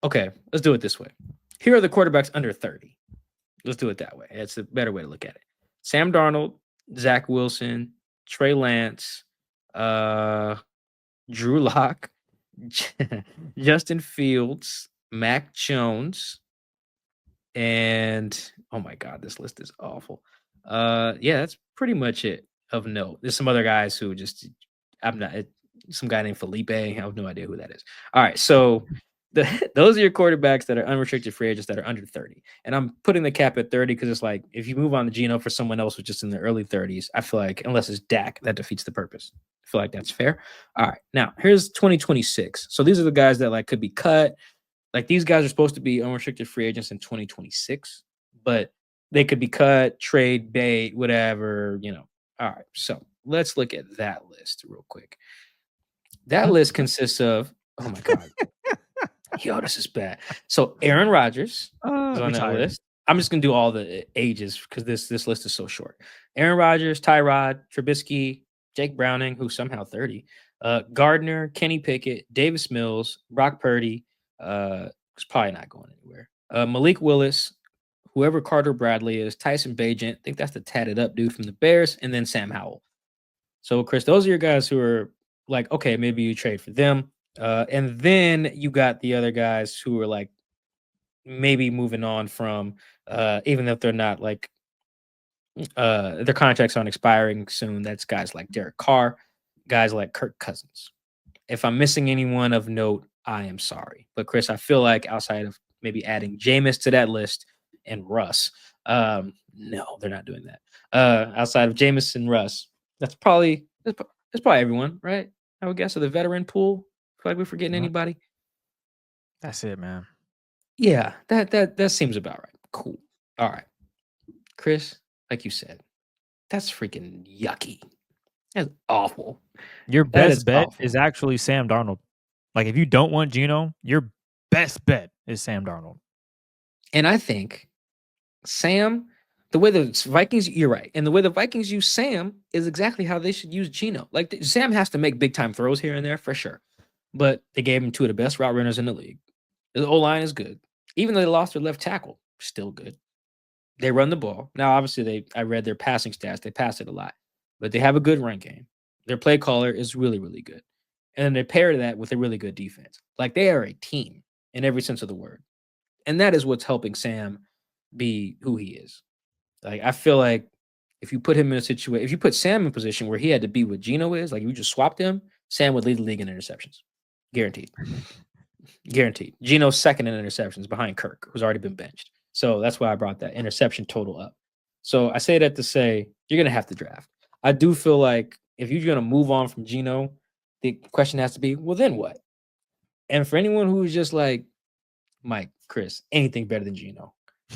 Okay, let's do it this way. Here are the quarterbacks under 30. Let's do it that way. It's a better way to look at it. Sam Darnold, Zach Wilson, Trey Lance, Drew Lock, Justin Fields, Mac Jones, and oh my god, this list is awful. Yeah, that's pretty much it of note. There's some other guys who just I'm not some guy named Felipe. I have no idea who that is. All right, so those are your quarterbacks that are unrestricted free agents that are under 30. And I'm putting the cap at 30 because it's like if you move on to Geno for someone else who's just in the early 30s, I feel like unless it's Dak, that defeats the purpose. I feel like that's fair. All right, now here's 2026. So these are the guys that like could be cut. Like these guys are supposed to be unrestricted free agents in 2026, but they could be cut, trade, bait, whatever, All right, so let's look at that list real quick. That list consists of, oh my God. Yo, this is bad. So Aaron Rodgers is on that list. I'm just gonna do all the ages because this list is so short. Aaron Rodgers, Tyrod, Trubisky, Jake Browning, who's somehow 30, Gardner, Kenny Pickett, Davis Mills, Brock Purdy, who's probably not going anywhere. Malik Willis, whoever Carter Bradley is, Tyson Bagent, I think that's the tatted up dude from the Bears, and then Sam Howell. So Chris, those are your guys who are like, okay, maybe you trade for them. And then you got the other guys who are like maybe moving on from even if they're not like their contracts aren't expiring soon. That's guys like Derek Carr, guys like Kirk Cousins. If I'm missing anyone of note, I am sorry. But Chris, I feel like outside of maybe adding Jameis to that list and Russ, no, they're not doing that. Outside of Jameis and Russ, that's probably everyone, right? I would guess of the veteran pool. Feel like we're forgetting anybody. That's it, man. Yeah, that seems about right. Cool. All right, Chris, like you said, that's freaking yucky. That's awful. Your best bet is actually Sam Darnold. Like if you don't want Geno, your best bet is Sam Darnold. And I think Sam, the way the Vikings, you're right, and the way the Vikings use Sam is exactly how they should use Geno. Like Sam has to make big time throws here and there for sure. But they gave him two of the best route runners in the league. The O-line is good. Even though they lost their left tackle, still good. They run the ball. Now, obviously, I read their passing stats. They pass it a lot. But they have a good run game. Their play caller is really, really good. And then they pair that with a really good defense. Like, they are a team in every sense of the word. And that is what's helping Sam be who he is. Like, I feel like if you put him in a situation, if you put Sam in a position where he had to be what Geno is, like you just swapped him, Sam would lead the league in interceptions. Guaranteed. Guaranteed. Geno's second in interceptions behind Kirk, who's already been benched. So that's why I brought that interception total up. So I say that to say you're going to have to draft. I do feel like if you're going to move on from Geno, the question has to be, well, then what? And for anyone who's just like, Mike, Chris, anything better than Geno,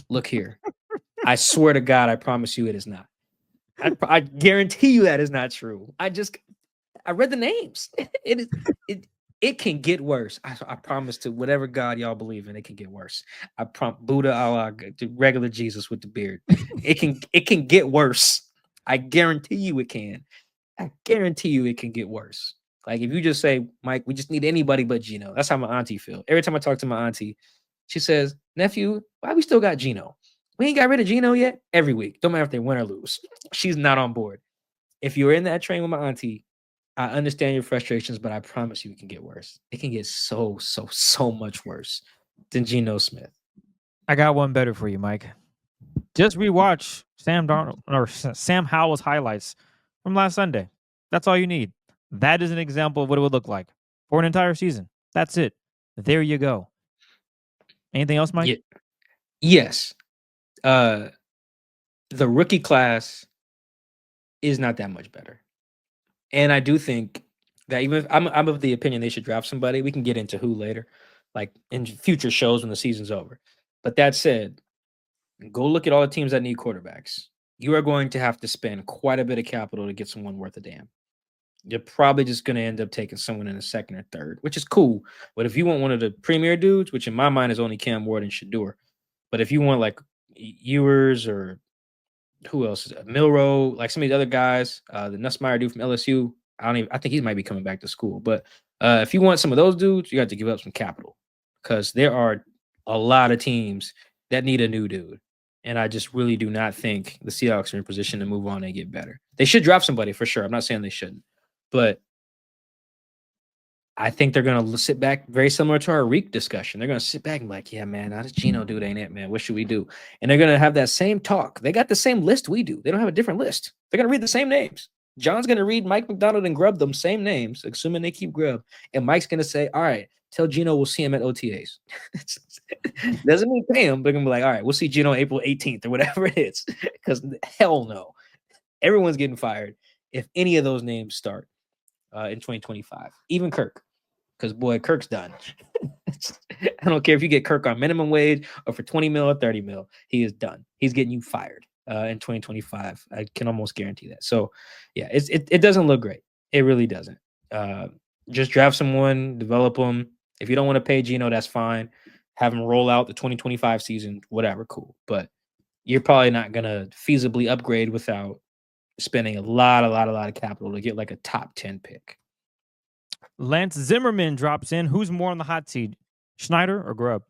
look here. I swear to God, I promise you it is not. I guarantee you that is not true. I read the names. It can get worse. I promise to whatever God y'all believe in, it can get worse. I prompt Buddha, Allah, the regular Jesus with the beard. It can get worse. I guarantee you it can. I guarantee you it can get worse. Like if you just say, Mike, we just need anybody but Geno. That's how my auntie feel. Every time I talk to my auntie, she says, nephew, why we still got Geno? We ain't got rid of Geno yet. Every week. Don't matter if they win or lose. She's not on board. If you're in that train with my auntie, I understand your frustrations, but I promise you it can get worse. It can get so much worse than Geno Smith. I got one better for you, Mike. Just rewatch Sam Darnold or Sam Howell's highlights from last Sunday. That's all you need. That is an example of what it would look like for an entire season. That's it. There you go. Anything else, Mike? Yeah. Yes. The rookie class is not that much better. And I do think that even if I'm of the opinion they should draft somebody, we can get into who later, like in future shows when the season's over. But that said, go look at all the teams that need quarterbacks. You are going to have to spend quite a bit of capital to get someone worth a damn. You're probably just going to end up taking someone in the second or third, which is cool. But if you want one of the premier dudes, which in my mind is only Cam Ward and Shador, but if you want like Ewers or who else is Milrow, like some of these other guys, the Nussmeier dude from LSU. I think he might be coming back to school. But if you want some of those dudes, you got to give up some capital because there are a lot of teams that need a new dude. And I just really do not think the Seahawks are in position to move on and get better. They should draft somebody for sure. I'm not saying they shouldn't, but I think they're going to sit back, very similar to our Riq discussion. They're going to sit back and be like, yeah, man, how does Geno do it? Ain't it, man? What should we do? And they're going to have that same talk. They got the same list we do. They don't have a different list. They're going to read the same names. John's going to read Mike McDonald and Grubb them same names, assuming they keep Grubb. And Mike's going to say, all right, tell Geno we'll see him at OTAs. Doesn't mean pay him, but going to be like, all right, we'll see Geno April 18th or whatever it is. Because hell no. Everyone's getting fired if any of those names start in 2025. Even Kirk. Because, boy, Kirk's done. I don't care if you get Kirk on minimum wage or for 20 mil or 30 mil. He is done. He's getting you fired in 2025. I can almost guarantee that. So, yeah, it doesn't look great. It really doesn't. Just draft someone, develop them. If you don't want to pay Geno, that's fine. Have him roll out the 2025 season, whatever, cool. But you're probably not going to feasibly upgrade without spending a lot of capital to get like a top 10 pick. Lance Zimmerman drops in. Who's more on the hot seat, Schneider or Grubb?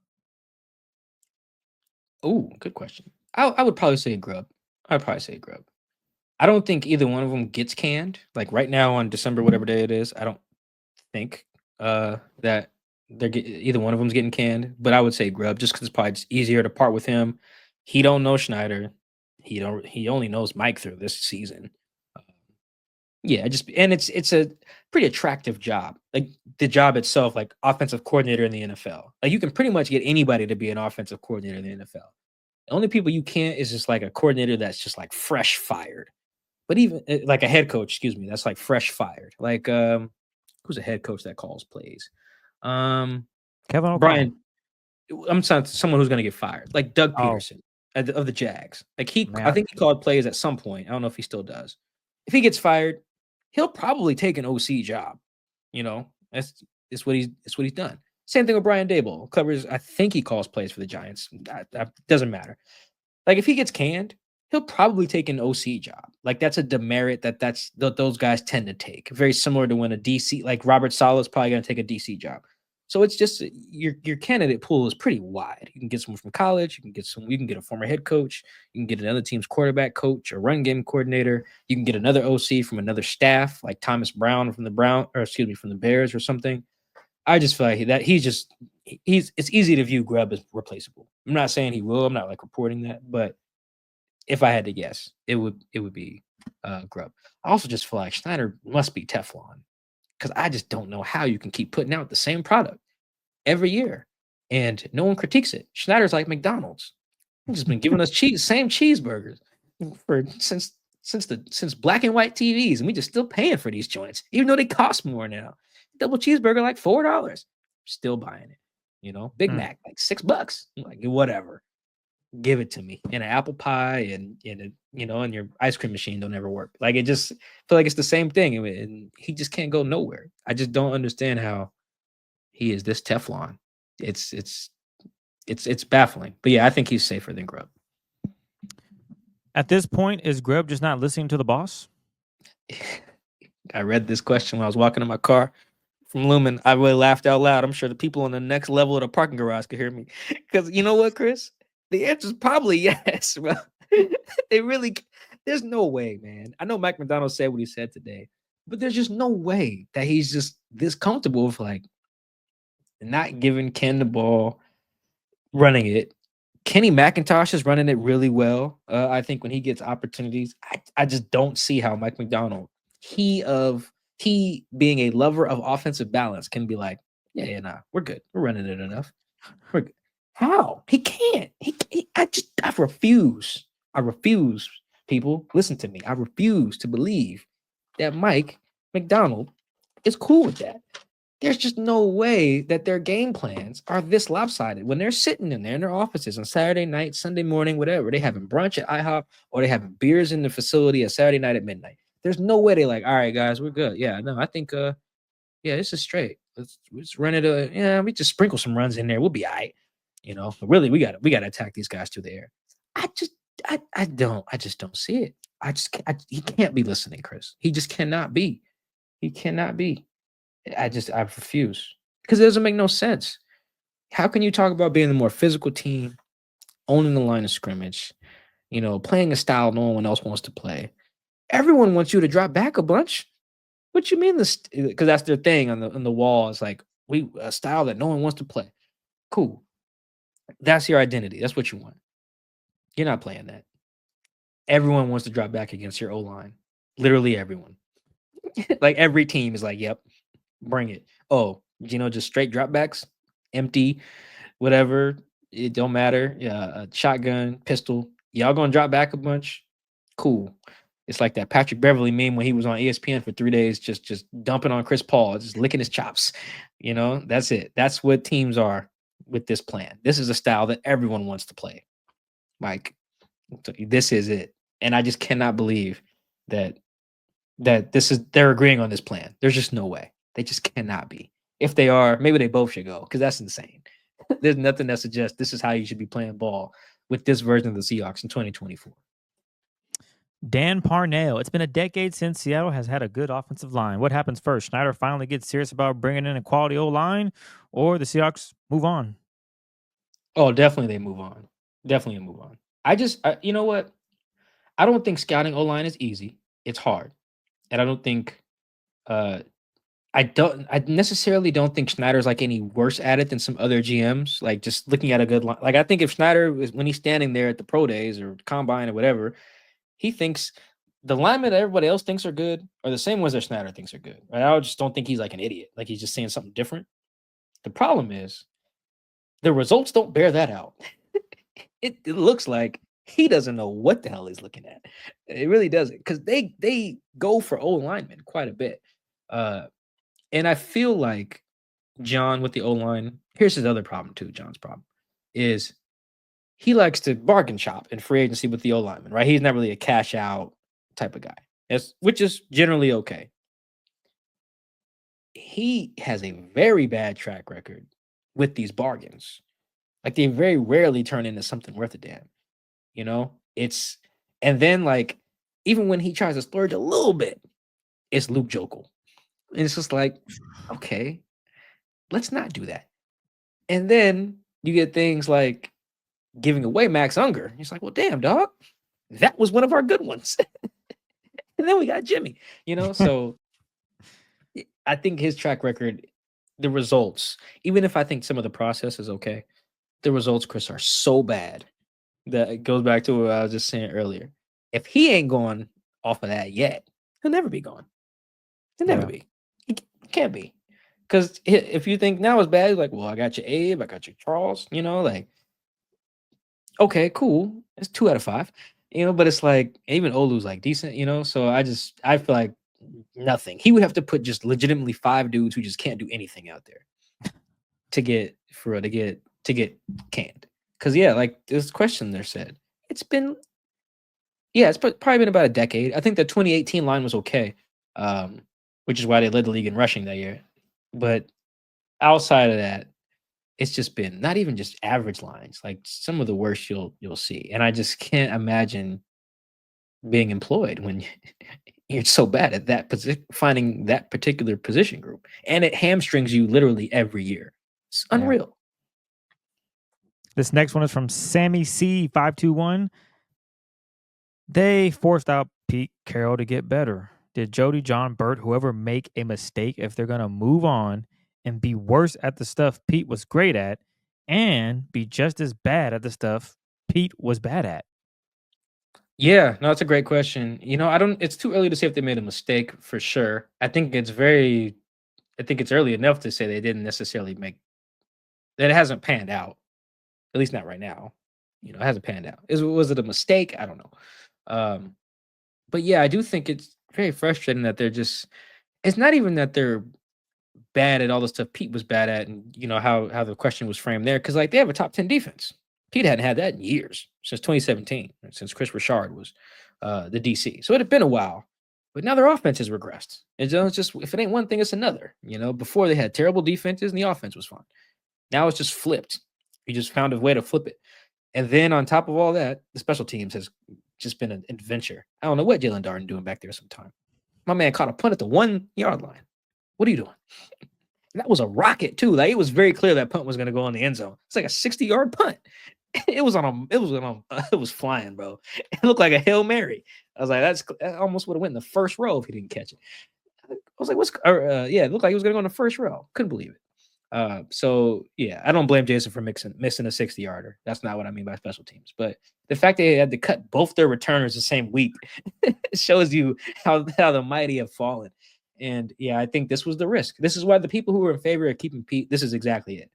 Oh, good question. I would probably say Grubb. I'd probably say Grubb. I don't think either one of them gets canned. Like right now on December, whatever day it is, I don't think that either one of them's getting canned. But I would say Grubb just because it's probably just easier to part with him. He don't know Schneider. He only knows Mike through this season. Yeah, it's a pretty attractive job. Like the job itself, like offensive coordinator in the NFL. Like you can pretty much get anybody to be an offensive coordinator in the NFL. The only people you can't is just like a coordinator that's just like fresh fired. But even like a head coach, excuse me, that's like fresh fired. Like who's a head coach that calls plays? Kevin O'Connell. Brian. I'm saying someone who's going to get fired, like Doug Oh. Peterson of the Jags. Like Man. I think he called plays at some point. I don't know if he still does. If he gets fired, he'll probably take an OC job. You know, it's what he's done. Same thing with Brian Daboll. Covers, I think he calls plays for the Giants. That doesn't matter. Like if he gets canned, he'll probably take an OC job. Like that's a demerit those guys tend to take. Very similar to when a DC, like Robert Saleh's probably going to take a DC job. So it's just your candidate pool is pretty wide. You can get someone from college. You can get a former head coach. You can get another team's quarterback coach, a run game coordinator. You can get another OC from another staff, like Thomas Brown from the Bears or something. I just feel like it's easy to view Grubb as replaceable. I'm not saying he will. I'm not like reporting that, but if I had to guess, it would be Grubb. I also just feel like Schneider must be Teflon. Because I just don't know how you can keep putting out the same product every year and no one critiques it. Schneider's like McDonald's. He's just been giving us same cheeseburgers since black and white TVs, and we just still paying for these joints, even though they cost more now. Double cheeseburger like $4, still buying it. You know, Big Mac like $6. I'm like whatever, give it to me. And an apple pie and your ice cream machine don't ever work. Like it just feel like it's the same thing, and he just can't go nowhere. I just don't understand how he is this Teflon. It's baffling. But yeah, I think he's safer than Grubb. At this point, is Grubb just not listening to the boss? I read this question when I was walking in my car from Lumen. I really laughed out loud. I'm sure the people on the next level of the parking garage could hear me. Because you know what, Chris? The answer is probably yes. Bro. There's no way, man. I know Mike McDonald said what he said today, but there's just no way that he's just this comfortable with like not giving Ken the ball, running it. Kenny McIntosh is running it really well. I think when he gets opportunities, I just don't see how Mike McDonald, he being a lover of offensive balance, can be like, nah, we're good. We're running it enough. We're good. How? He can't. I refuse. People, listen to me. I refuse to believe that Mike McDonald is cool with that. There's just no way that their game plans are this lopsided. When they're sitting in there in their offices on Saturday night, Sunday morning, whatever, they having brunch at IHOP or they having beers in the facility at Saturday night at midnight. There's no way they're like, all right, guys, we're good. Yeah, no, I think, this is straight. Let's run it. We just sprinkle some runs in there. We'll be all right. You know, but really, we got to attack these guys through the air. I just don't see it. He can't be listening, Chris. He just cannot be. He cannot be. I refuse because it doesn't make no sense. How can you talk about being the more physical team, owning the line of scrimmage, playing a style no one else wants to play. Everyone wants you to drop back a bunch. What you mean this? Because that's their thing on the wall. It's like a style that no one wants to play. Cool. That's your identity. That's what you want. You're not playing that. Everyone wants to drop back against your O line. Literally everyone. Like every team is like, yep, bring it. Oh, just straight dropbacks, empty, whatever. It don't matter. Yeah, a shotgun, pistol. Y'all gonna drop back a bunch? Cool. It's like that Patrick Beverly meme when he was on ESPN for 3 days, just dumping on Chris Paul, just licking his chops. That's it. That's what teams are with this plan. This is a style that everyone wants to play. Like, this is it. And I just cannot believe that they're agreeing on this plan. There's just no way. They just cannot be. If they are, maybe they both should go because that's insane. There's nothing that suggests this is how you should be playing ball with this version of the Seahawks in 2024. Dan Parnell. It's been a decade since Seattle has had a good offensive line. What happens first? Schneider finally gets serious about bringing in a quality O-line, or the Seahawks move on? Oh, definitely they move on. Definitely move on. You know what? I don't think scouting O-line is easy. It's hard. And I don't think I necessarily don't think Schneider's like any worse at it than some other GMs. Like just looking at a good line. Like I think if Schneider when he's standing there at the pro days or combine or whatever, he thinks the linemen that everybody else thinks are good are the same ones that Schneider thinks are good. Right? I just don't think he's like an idiot. Like he's just saying something different. The problem is the results don't bear that out. It looks like he doesn't know what the hell he's looking at. It really doesn't, because they go for old linemen quite a bit. And I feel like John with the O-line, here's his other problem too, John's problem, is he likes to bargain shop in free agency with the O-lineman, right? He's not really a cash out type of guy, which is generally okay. He has a very bad track record with these bargains. Like they very rarely turn into something worth a damn. And then like even when he tries to splurge a little bit, it's Luke Jokel. And it's just like, okay, let's not do that. And then you get things like giving away Max Unger. It's like, well, damn, dog, that was one of our good ones. And then we got Jimmy, so I think his track record, the results, even if I think some of the process is okay, the results, Chris, are so bad that it goes back to what I was just saying earlier. If he ain't going off of that yet, he'll never be gone. He'll never be. He can't be. Because if you think now it's bad, like, well, I got you Abe, I got you Charles, like, okay, cool. It's 2 out of 5, but it's like, even Olu's like decent, so I feel like nothing. He would have to put just legitimately 5 dudes who just can't do anything out there to get canned. Because, yeah, like this question there said, it's probably been about a decade. I think the 2018 line was okay, which is why they led the league in rushing that year. But outside of that, it's just been not even just average lines, like some of the worst you'll see. And I just can't imagine being employed when you're so bad at that finding that particular position group. And it hamstrings you literally every year. It's unreal. Yeah. This next one is from Sammy C521. They forced out Pete Carroll to get better. Did Jody, John, Burt, whoever make a mistake if they're going to move on and be worse at the stuff Pete was great at and be just as bad at the stuff Pete was bad at? Yeah, no, it's a great question. It's too early to say if they made a mistake for sure. I think it's early enough to say they didn't necessarily that it hasn't panned out. At least not right now. It hasn't panned out. Was it a mistake? I don't know. But yeah, I do think it's very frustrating that it's not even that they're bad at all the stuff Pete was bad at, and how the question was framed there, because like they have a top 10 defense. Pete hadn't had that in years, since 2017, since Chris Richard was the DC. So it had been a while, but now their offense has regressed. It's just, if it ain't one thing, it's another. Before they had terrible defenses and the offense was fine. Now it's just flipped. You just found a way to flip it. And then on top of all that, the special teams has just been an adventure. I don't know what Jalen Darden doing back there sometime. My man caught a punt at the 1-yard line. What are you doing? And that was a rocket too. Like it was very clear that punt was going to go on the end zone. It's like a 60-yard punt. It was it was flying, bro. It looked like a Hail Mary. I was like, that almost would have went in the first row if he didn't catch it. I was like, yeah, it looked like he was gonna go in the first row. Couldn't believe it. So yeah, I don't blame Jason for missing a 60-yarder. That's not what I mean by special teams. But the fact that they had to cut both their returners the same week shows you how the mighty have fallen. And yeah, I think this was the risk. This is why the people who were in favor of keeping Pete, this is exactly it.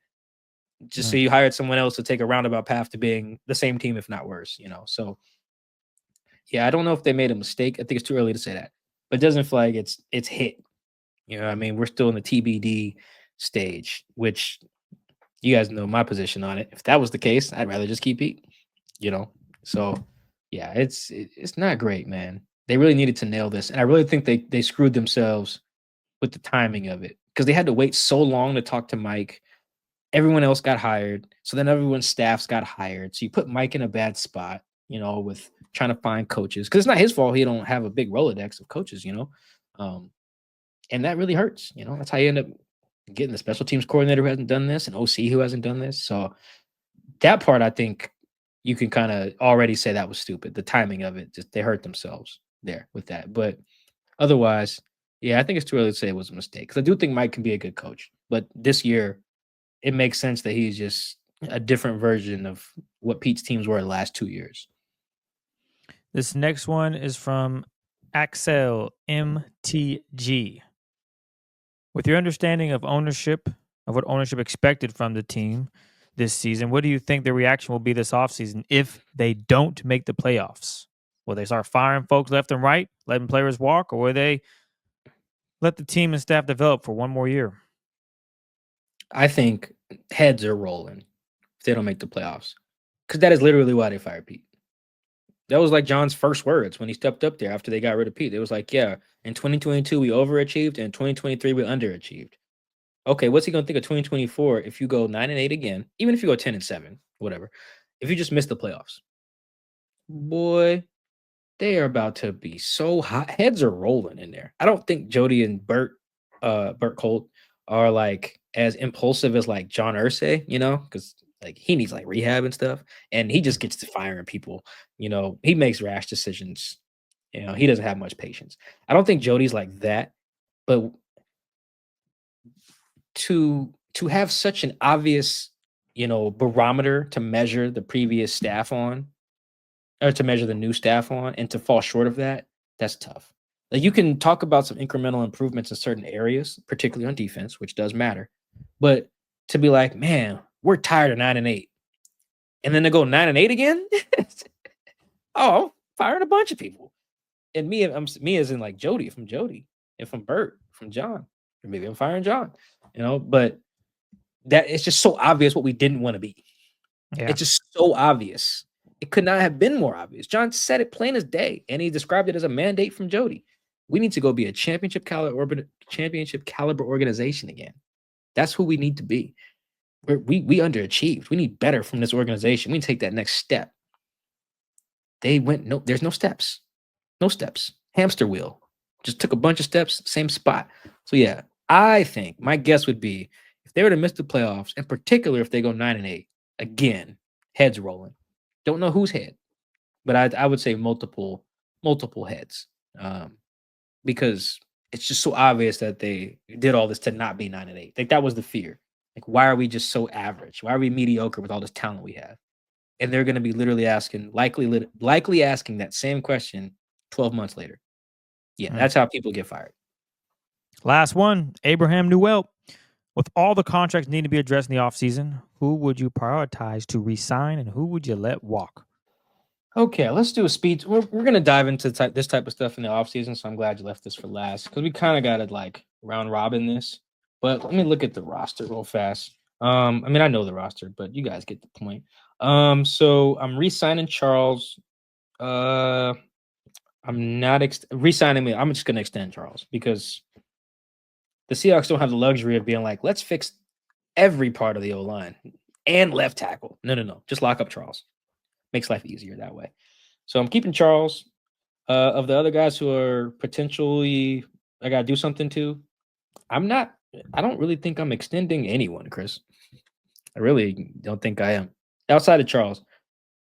Just so you hired someone else to take a roundabout path to being the same team, if not worse, So yeah, I don't know if they made a mistake. I think it's too early to say that, but it doesn't feel like it's hit. I mean, we're still in the TBD stage, which you guys know my position on it. If that was the case, I'd rather just keep Pete, So yeah, it's not great, man. They really needed to nail this, and I really think they screwed themselves with the timing of it because they had to wait so long to talk to Mike. Everyone else got hired. So then everyone's staffs got hired. So you put Mike in a bad spot, with trying to find coaches. Because it's not his fault he don't have a big Rolodex of coaches, and that really hurts. That's how you end up getting the special teams coordinator who hasn't done this and OC who hasn't done this. So that part, I think you can kind of already say that was stupid. The timing of it, just they hurt themselves there with that. But otherwise, yeah, I think it's too early to say it was a mistake. Because I do think Mike can be a good coach. But this year, it makes sense that he's just a different version of what Pete's teams were the last 2 years. This next one is from Axel MTG. With your understanding of what ownership expected from the team this season, what do you think the reaction will be this offseason if they don't make the playoffs? Will they start firing folks left and right, letting players walk, or will they let the team and staff develop for one more year? I think heads are rolling if they don't make the playoffs. Because that is literally why they fired Pete. That was like John's first words when he stepped up there after they got rid of Pete. It was like, yeah, in 2022, we overachieved, and in 2023, we underachieved. Okay, what's he going to think of 2024 if you go 9-8 again, even if you go 10-7, whatever, if you just miss the playoffs? Boy, they are about to be so hot. Heads are rolling in there. I don't think Jody and Bert Colt are like as impulsive as like John Irsay, because like he needs like rehab and stuff, and he just gets to firing people. He makes rash decisions. He doesn't have much patience. I don't think Jody's like that, but to have such an obvious, barometer to measure the previous staff on, or to measure the new staff on, and to fall short of that, that's tough. Like you can talk about some incremental improvements in certain areas, particularly on defense, which does matter. But to be like, man, we're tired of 9-8, and then to go 9-8 again, oh, I'm firing a bunch of people. And me as in like Jody from Jody, and from Bert from John, or maybe I'm firing John, But that it's just so obvious what we didn't want to be. Yeah. It's just so obvious. It could not have been more obvious. John said it plain as day, and he described it as a mandate from Jody. We need to go be a championship caliber organization again. That's who we need to be. We underachieved. We need better from this organization. We need to take that next step. There's no steps. No steps. Hamster wheel. Just took a bunch of steps, same spot. So yeah, I think my guess would be if they were to miss the playoffs, in particular if they go 9-8, again, heads rolling. Don't know whose head, but I would say multiple heads, because it's just so obvious that they did all this to not be 9-8. Like that was the fear. Like why are we just so average? Why are we mediocre with all this talent we have? And they're going to be literally likely asking that same question 12 months later. Yeah, that's how people get fired. Last one, Abraham Newell. With all the contracts needing to be addressed in the offseason, who would you prioritize to re-sign and who would you let walk? Okay, let's do a speed. We're going to dive into this type of stuff in the offseason, so I'm glad you left this for last because we kind of got to like round robin this. But let me look at the roster real fast. I mean, I know the roster, but you guys get the point. So I'm re-signing Charles. I'm not re-signing me. I'm just going to extend Charles because the Seahawks don't have the luxury of being like, let's fix every part of the O-line and left tackle. No. Just lock up Charles. Makes life easier that way. So I'm keeping Charles. Of the other guys who are potentially I got to do something to, I don't really think I'm extending anyone, Chris. I really don't think I am. Outside of Charles.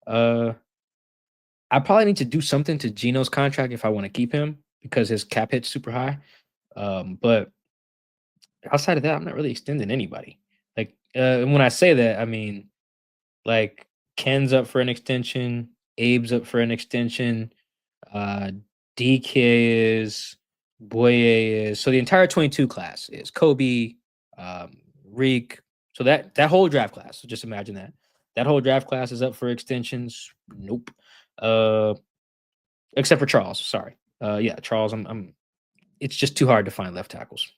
I probably need to do something to Geno's contract if I want to keep him because his cap hit's super high. But outside of that, I'm not really extending anybody. Like, and when I say that, I mean like Ken's up for an extension, Abe's up for an extension, uh, DK is, Boye is. So the entire 22 class is Kobe, Riq. So that whole draft class. So just imagine that. That whole draft class is up for extensions. Nope. Uh, except for Charles. Sorry. Yeah, Charles. I'm. It's just too hard to find left tackles.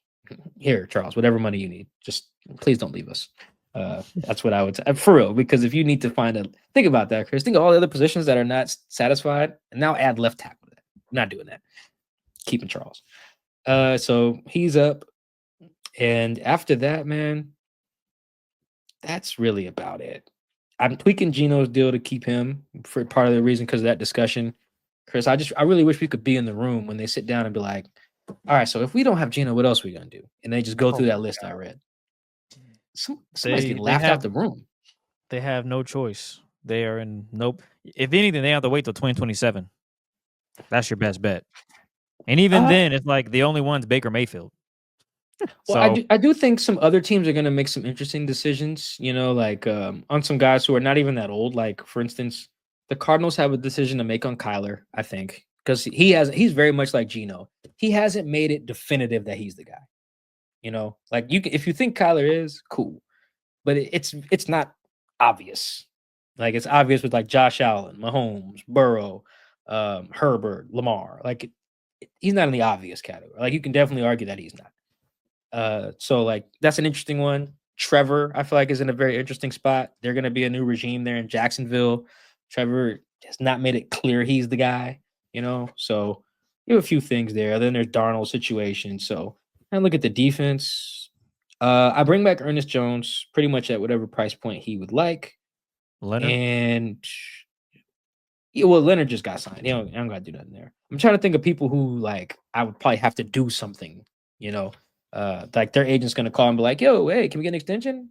Here, Charles. Whatever money you need, just please don't leave us. That's what I would say for real. Because if you need to find a, think about that, Chris. Think of all the other positions that are not satisfied, and now add left tackle to that. I'm not doing that. Keeping Charles. So he's up, and after that, man, that's really about it. I'm tweaking Geno's deal to keep him for part of the reason because of that discussion. Chris, I really wish we could be in the room when they sit down and be like, all right, so if we don't have Geno, what else are we gonna do? And they just go through that list I read. Somebody's getting laughed out the room. They have no choice. They are in nope. If anything, they have to wait till 2027. That's your best bet. And even then, it's like the only one's Baker Mayfield. Well, I do think some other teams are going to make some interesting decisions, you know, like on some guys who are not even that old. Like, for instance, the Cardinals have a decision to make on Kyler, I think, because he's very much like Geno. He hasn't made it definitive that he's the guy. You know, like if you think Kyler is, cool, but it's not obvious. Like it's obvious with like Josh Allen, Mahomes, Burrow, Herbert, Lamar. Like he's not in the obvious category. Like you can definitely argue that he's not. So like that's an interesting one. Trevor, I feel like, is in a very interesting spot. They're gonna be a new regime there in Jacksonville. Trevor has not made it clear he's the guy, you know. So you have a few things there. Then there's Darnold's situation. So and look at the defense. I bring back Ernest Jones pretty much at whatever price point he would like. Leonard? And yeah, well, Leonard just got signed. I don't gotta do nothing there. I'm trying to think of people who like I would probably have to do something, you know. Like their agent's gonna call and be like, "Yo, hey, can we get an extension?"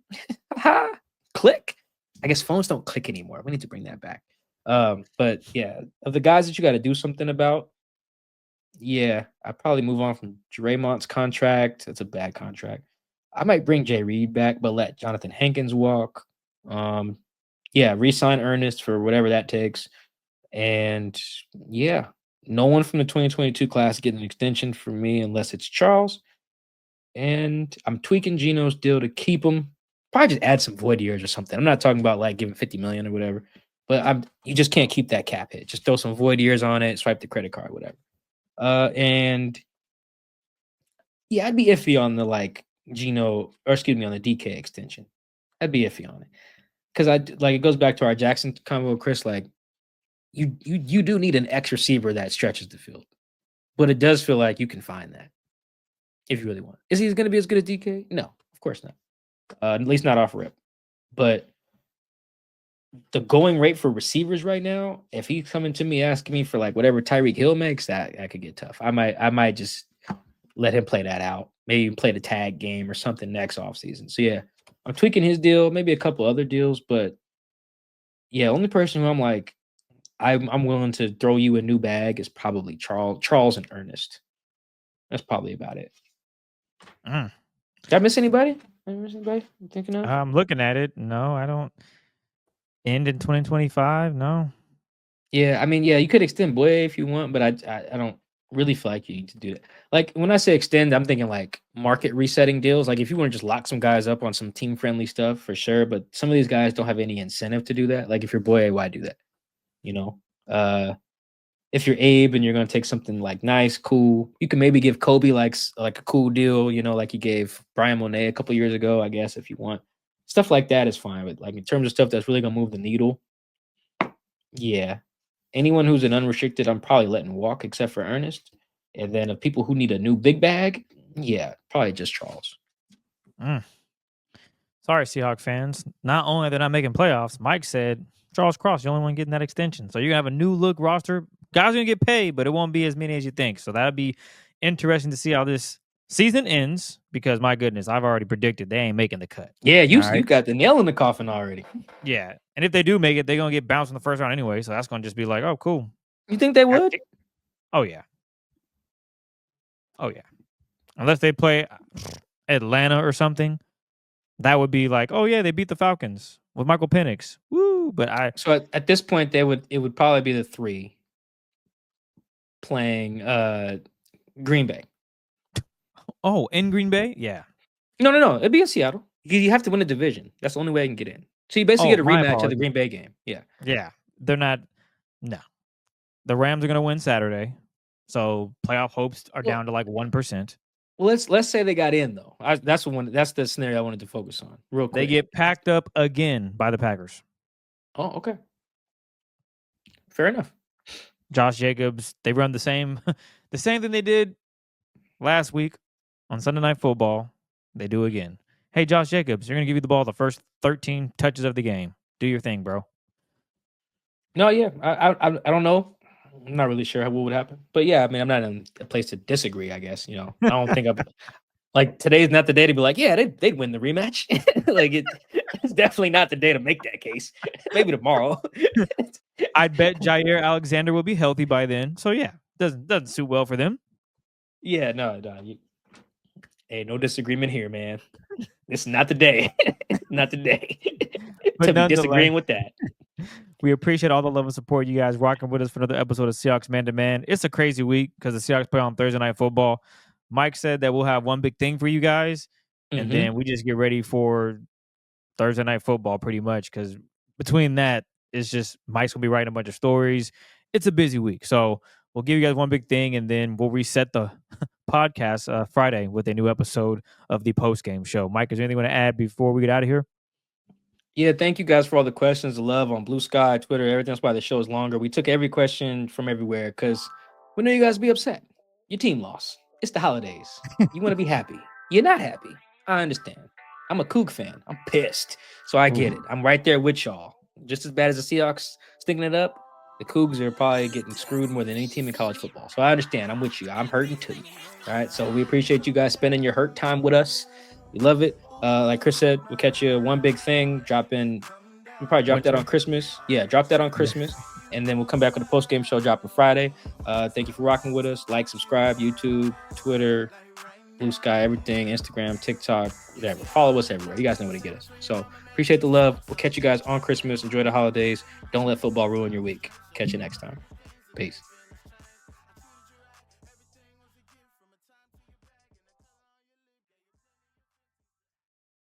Click. I guess phones don't click anymore. We need to bring that back. But yeah, of the guys that you got to do something about, yeah, I'd probably move on from Draymond's contract. It's a bad contract. I might bring Jay Reed back, but let Jonathan Hankins walk. Yeah, re-sign Ernest for whatever that takes. And yeah, no one from the 2022 class getting an extension for me unless it's Charles. And I'm tweaking Geno's deal to keep him. Probably just add some void years or something. I'm not talking about like giving 50 million or whatever, but you just can't keep that cap hit. Just throw some void years on it, swipe the credit card, whatever. And yeah, I'd be iffy on the like Geno, or excuse me, on the DK extension. I'd be iffy on it because it goes back to our Jackson combo, Chris. Like you do need an X receiver that stretches the field, but it does feel like you can find that if you really want. Is he going to be as good as DK? No, of course not. At least not off rip. But the going rate for receivers right now, if he's coming to me asking me for like whatever Tyreek Hill makes, that could get tough. I might just let him play that out. Maybe even play the tag game or something next offseason. So yeah, I'm tweaking his deal, maybe a couple other deals, but yeah, only person who I'm like, I'm willing to throw you a new bag is probably Charles and Ernest. That's probably about it. Did I miss anybody? I'm thinking of? I'm looking at it. No, I don't. End in 2025? No. Yeah, I mean, yeah, you could extend Boye if you want, but I don't really feel like you need to do that. Like when I say extend, I'm thinking like market resetting deals. Like if you want to just lock some guys up on some team friendly stuff for sure, but some of these guys don't have any incentive to do that. Like if you're Boye, why do that? You know, if you're Abe and you're going to take something like nice, cool, you can maybe give Kobe like a cool deal, you know, like you gave Brian Monet a couple years ago, I guess, if you want. Stuff like that is fine. But like in terms of stuff that's really going to move the needle, yeah. Anyone who's an unrestricted, I'm probably letting walk except for Ernest. And then of people who need a new big bag, yeah, probably just Charles. Sorry, Seahawks fans. Not only are they not making playoffs, Mike said Charles Cross, the only one getting that extension. So you're going to have a new look roster. Guys are going to get paid, but it won't be as many as you think. So that'll be interesting to see how this season ends because my goodness, I've already predicted they ain't making the cut. Yeah, you All right? got the nail in the coffin already. Yeah, and if they do make it, they're gonna get bounced in the first round anyway. So that's gonna just be like, oh, cool. You think they would? Oh yeah. Oh yeah. Unless they play Atlanta or something, that would be like, oh yeah, they beat the Falcons with Michael Penix. Woo! But So at this point, it would probably be the 3 playing Green Bay. in Green Bay, yeah. No. It'd be in Seattle. You have to win the division. That's the only way I can get in. So you basically get a my rematch of the apologies. Green Bay game. Yeah. Yeah, they're not. No, the Rams are gonna win Saturday, so playoff hopes are down to like 1%. Well, let's say they got in though. That's the scenario I wanted to focus on real quick. They get packed up again by the Packers. Oh, okay. Fair enough. Josh Jacobs, they run the same thing they did last week on Sunday Night Football. They do again. Hey, Josh Jacobs, you're gonna give you the ball the first 13 touches of the game. Do your thing, bro. No, yeah, I don't know. I'm not really sure what would happen, but yeah, I mean, I'm not in a place to disagree. I guess I don't think I'm like today's not the day to be like, yeah, they'd win the rematch. Like it's definitely not the day to make that case. Maybe tomorrow. I'd bet Jair Alexander will be healthy by then. So yeah, doesn't suit well for them. Yeah, no. Hey, no disagreement here, man. This is not the day. Not the day to be disagreeing with that. We appreciate all the love and support you guys rocking with us for another episode of Seahawks Man to Man. It's a crazy week because the Seahawks play on Thursday Night Football. Mike said that we'll have one big thing for you guys, and then we just get ready for Thursday Night Football pretty much because between that, it's just Mike's going to be writing a bunch of stories. It's a busy week. So we'll give you guys one big thing, and then we'll reset the podcast Friday with a new episode of the post-game show. Mike, is there anything you want to add before we get out of here? Yeah, thank you guys for all the questions, the love on Blue Sky, Twitter, everything. That's why the show is longer. We took every question from everywhere because we know you guys be upset. Your team lost. It's the holidays. You want to be happy. You're not happy. I understand. I'm a Coug fan. I'm pissed. So I get it. I'm right there with y'all. Just as bad as the Seahawks sticking it up, the Cougs are probably getting screwed more than any team in college football. So I understand. I'm with you. I'm hurting too. All right. So we appreciate you guys spending your hurt time with us. We love it. Like Chris said, we'll catch you one big thing. We'll probably drop that on Christmas. Yeah, drop that on Christmas. And then we'll come back with a post-game show dropping Friday. Thank you for rocking with us. Like, subscribe, YouTube, Twitter, Blue Sky, everything, Instagram, TikTok, whatever. Follow us everywhere. You guys know where to get us. So appreciate the love. We'll catch you guys on Christmas. Enjoy the holidays. Don't let football ruin your week. Catch you next time. Peace.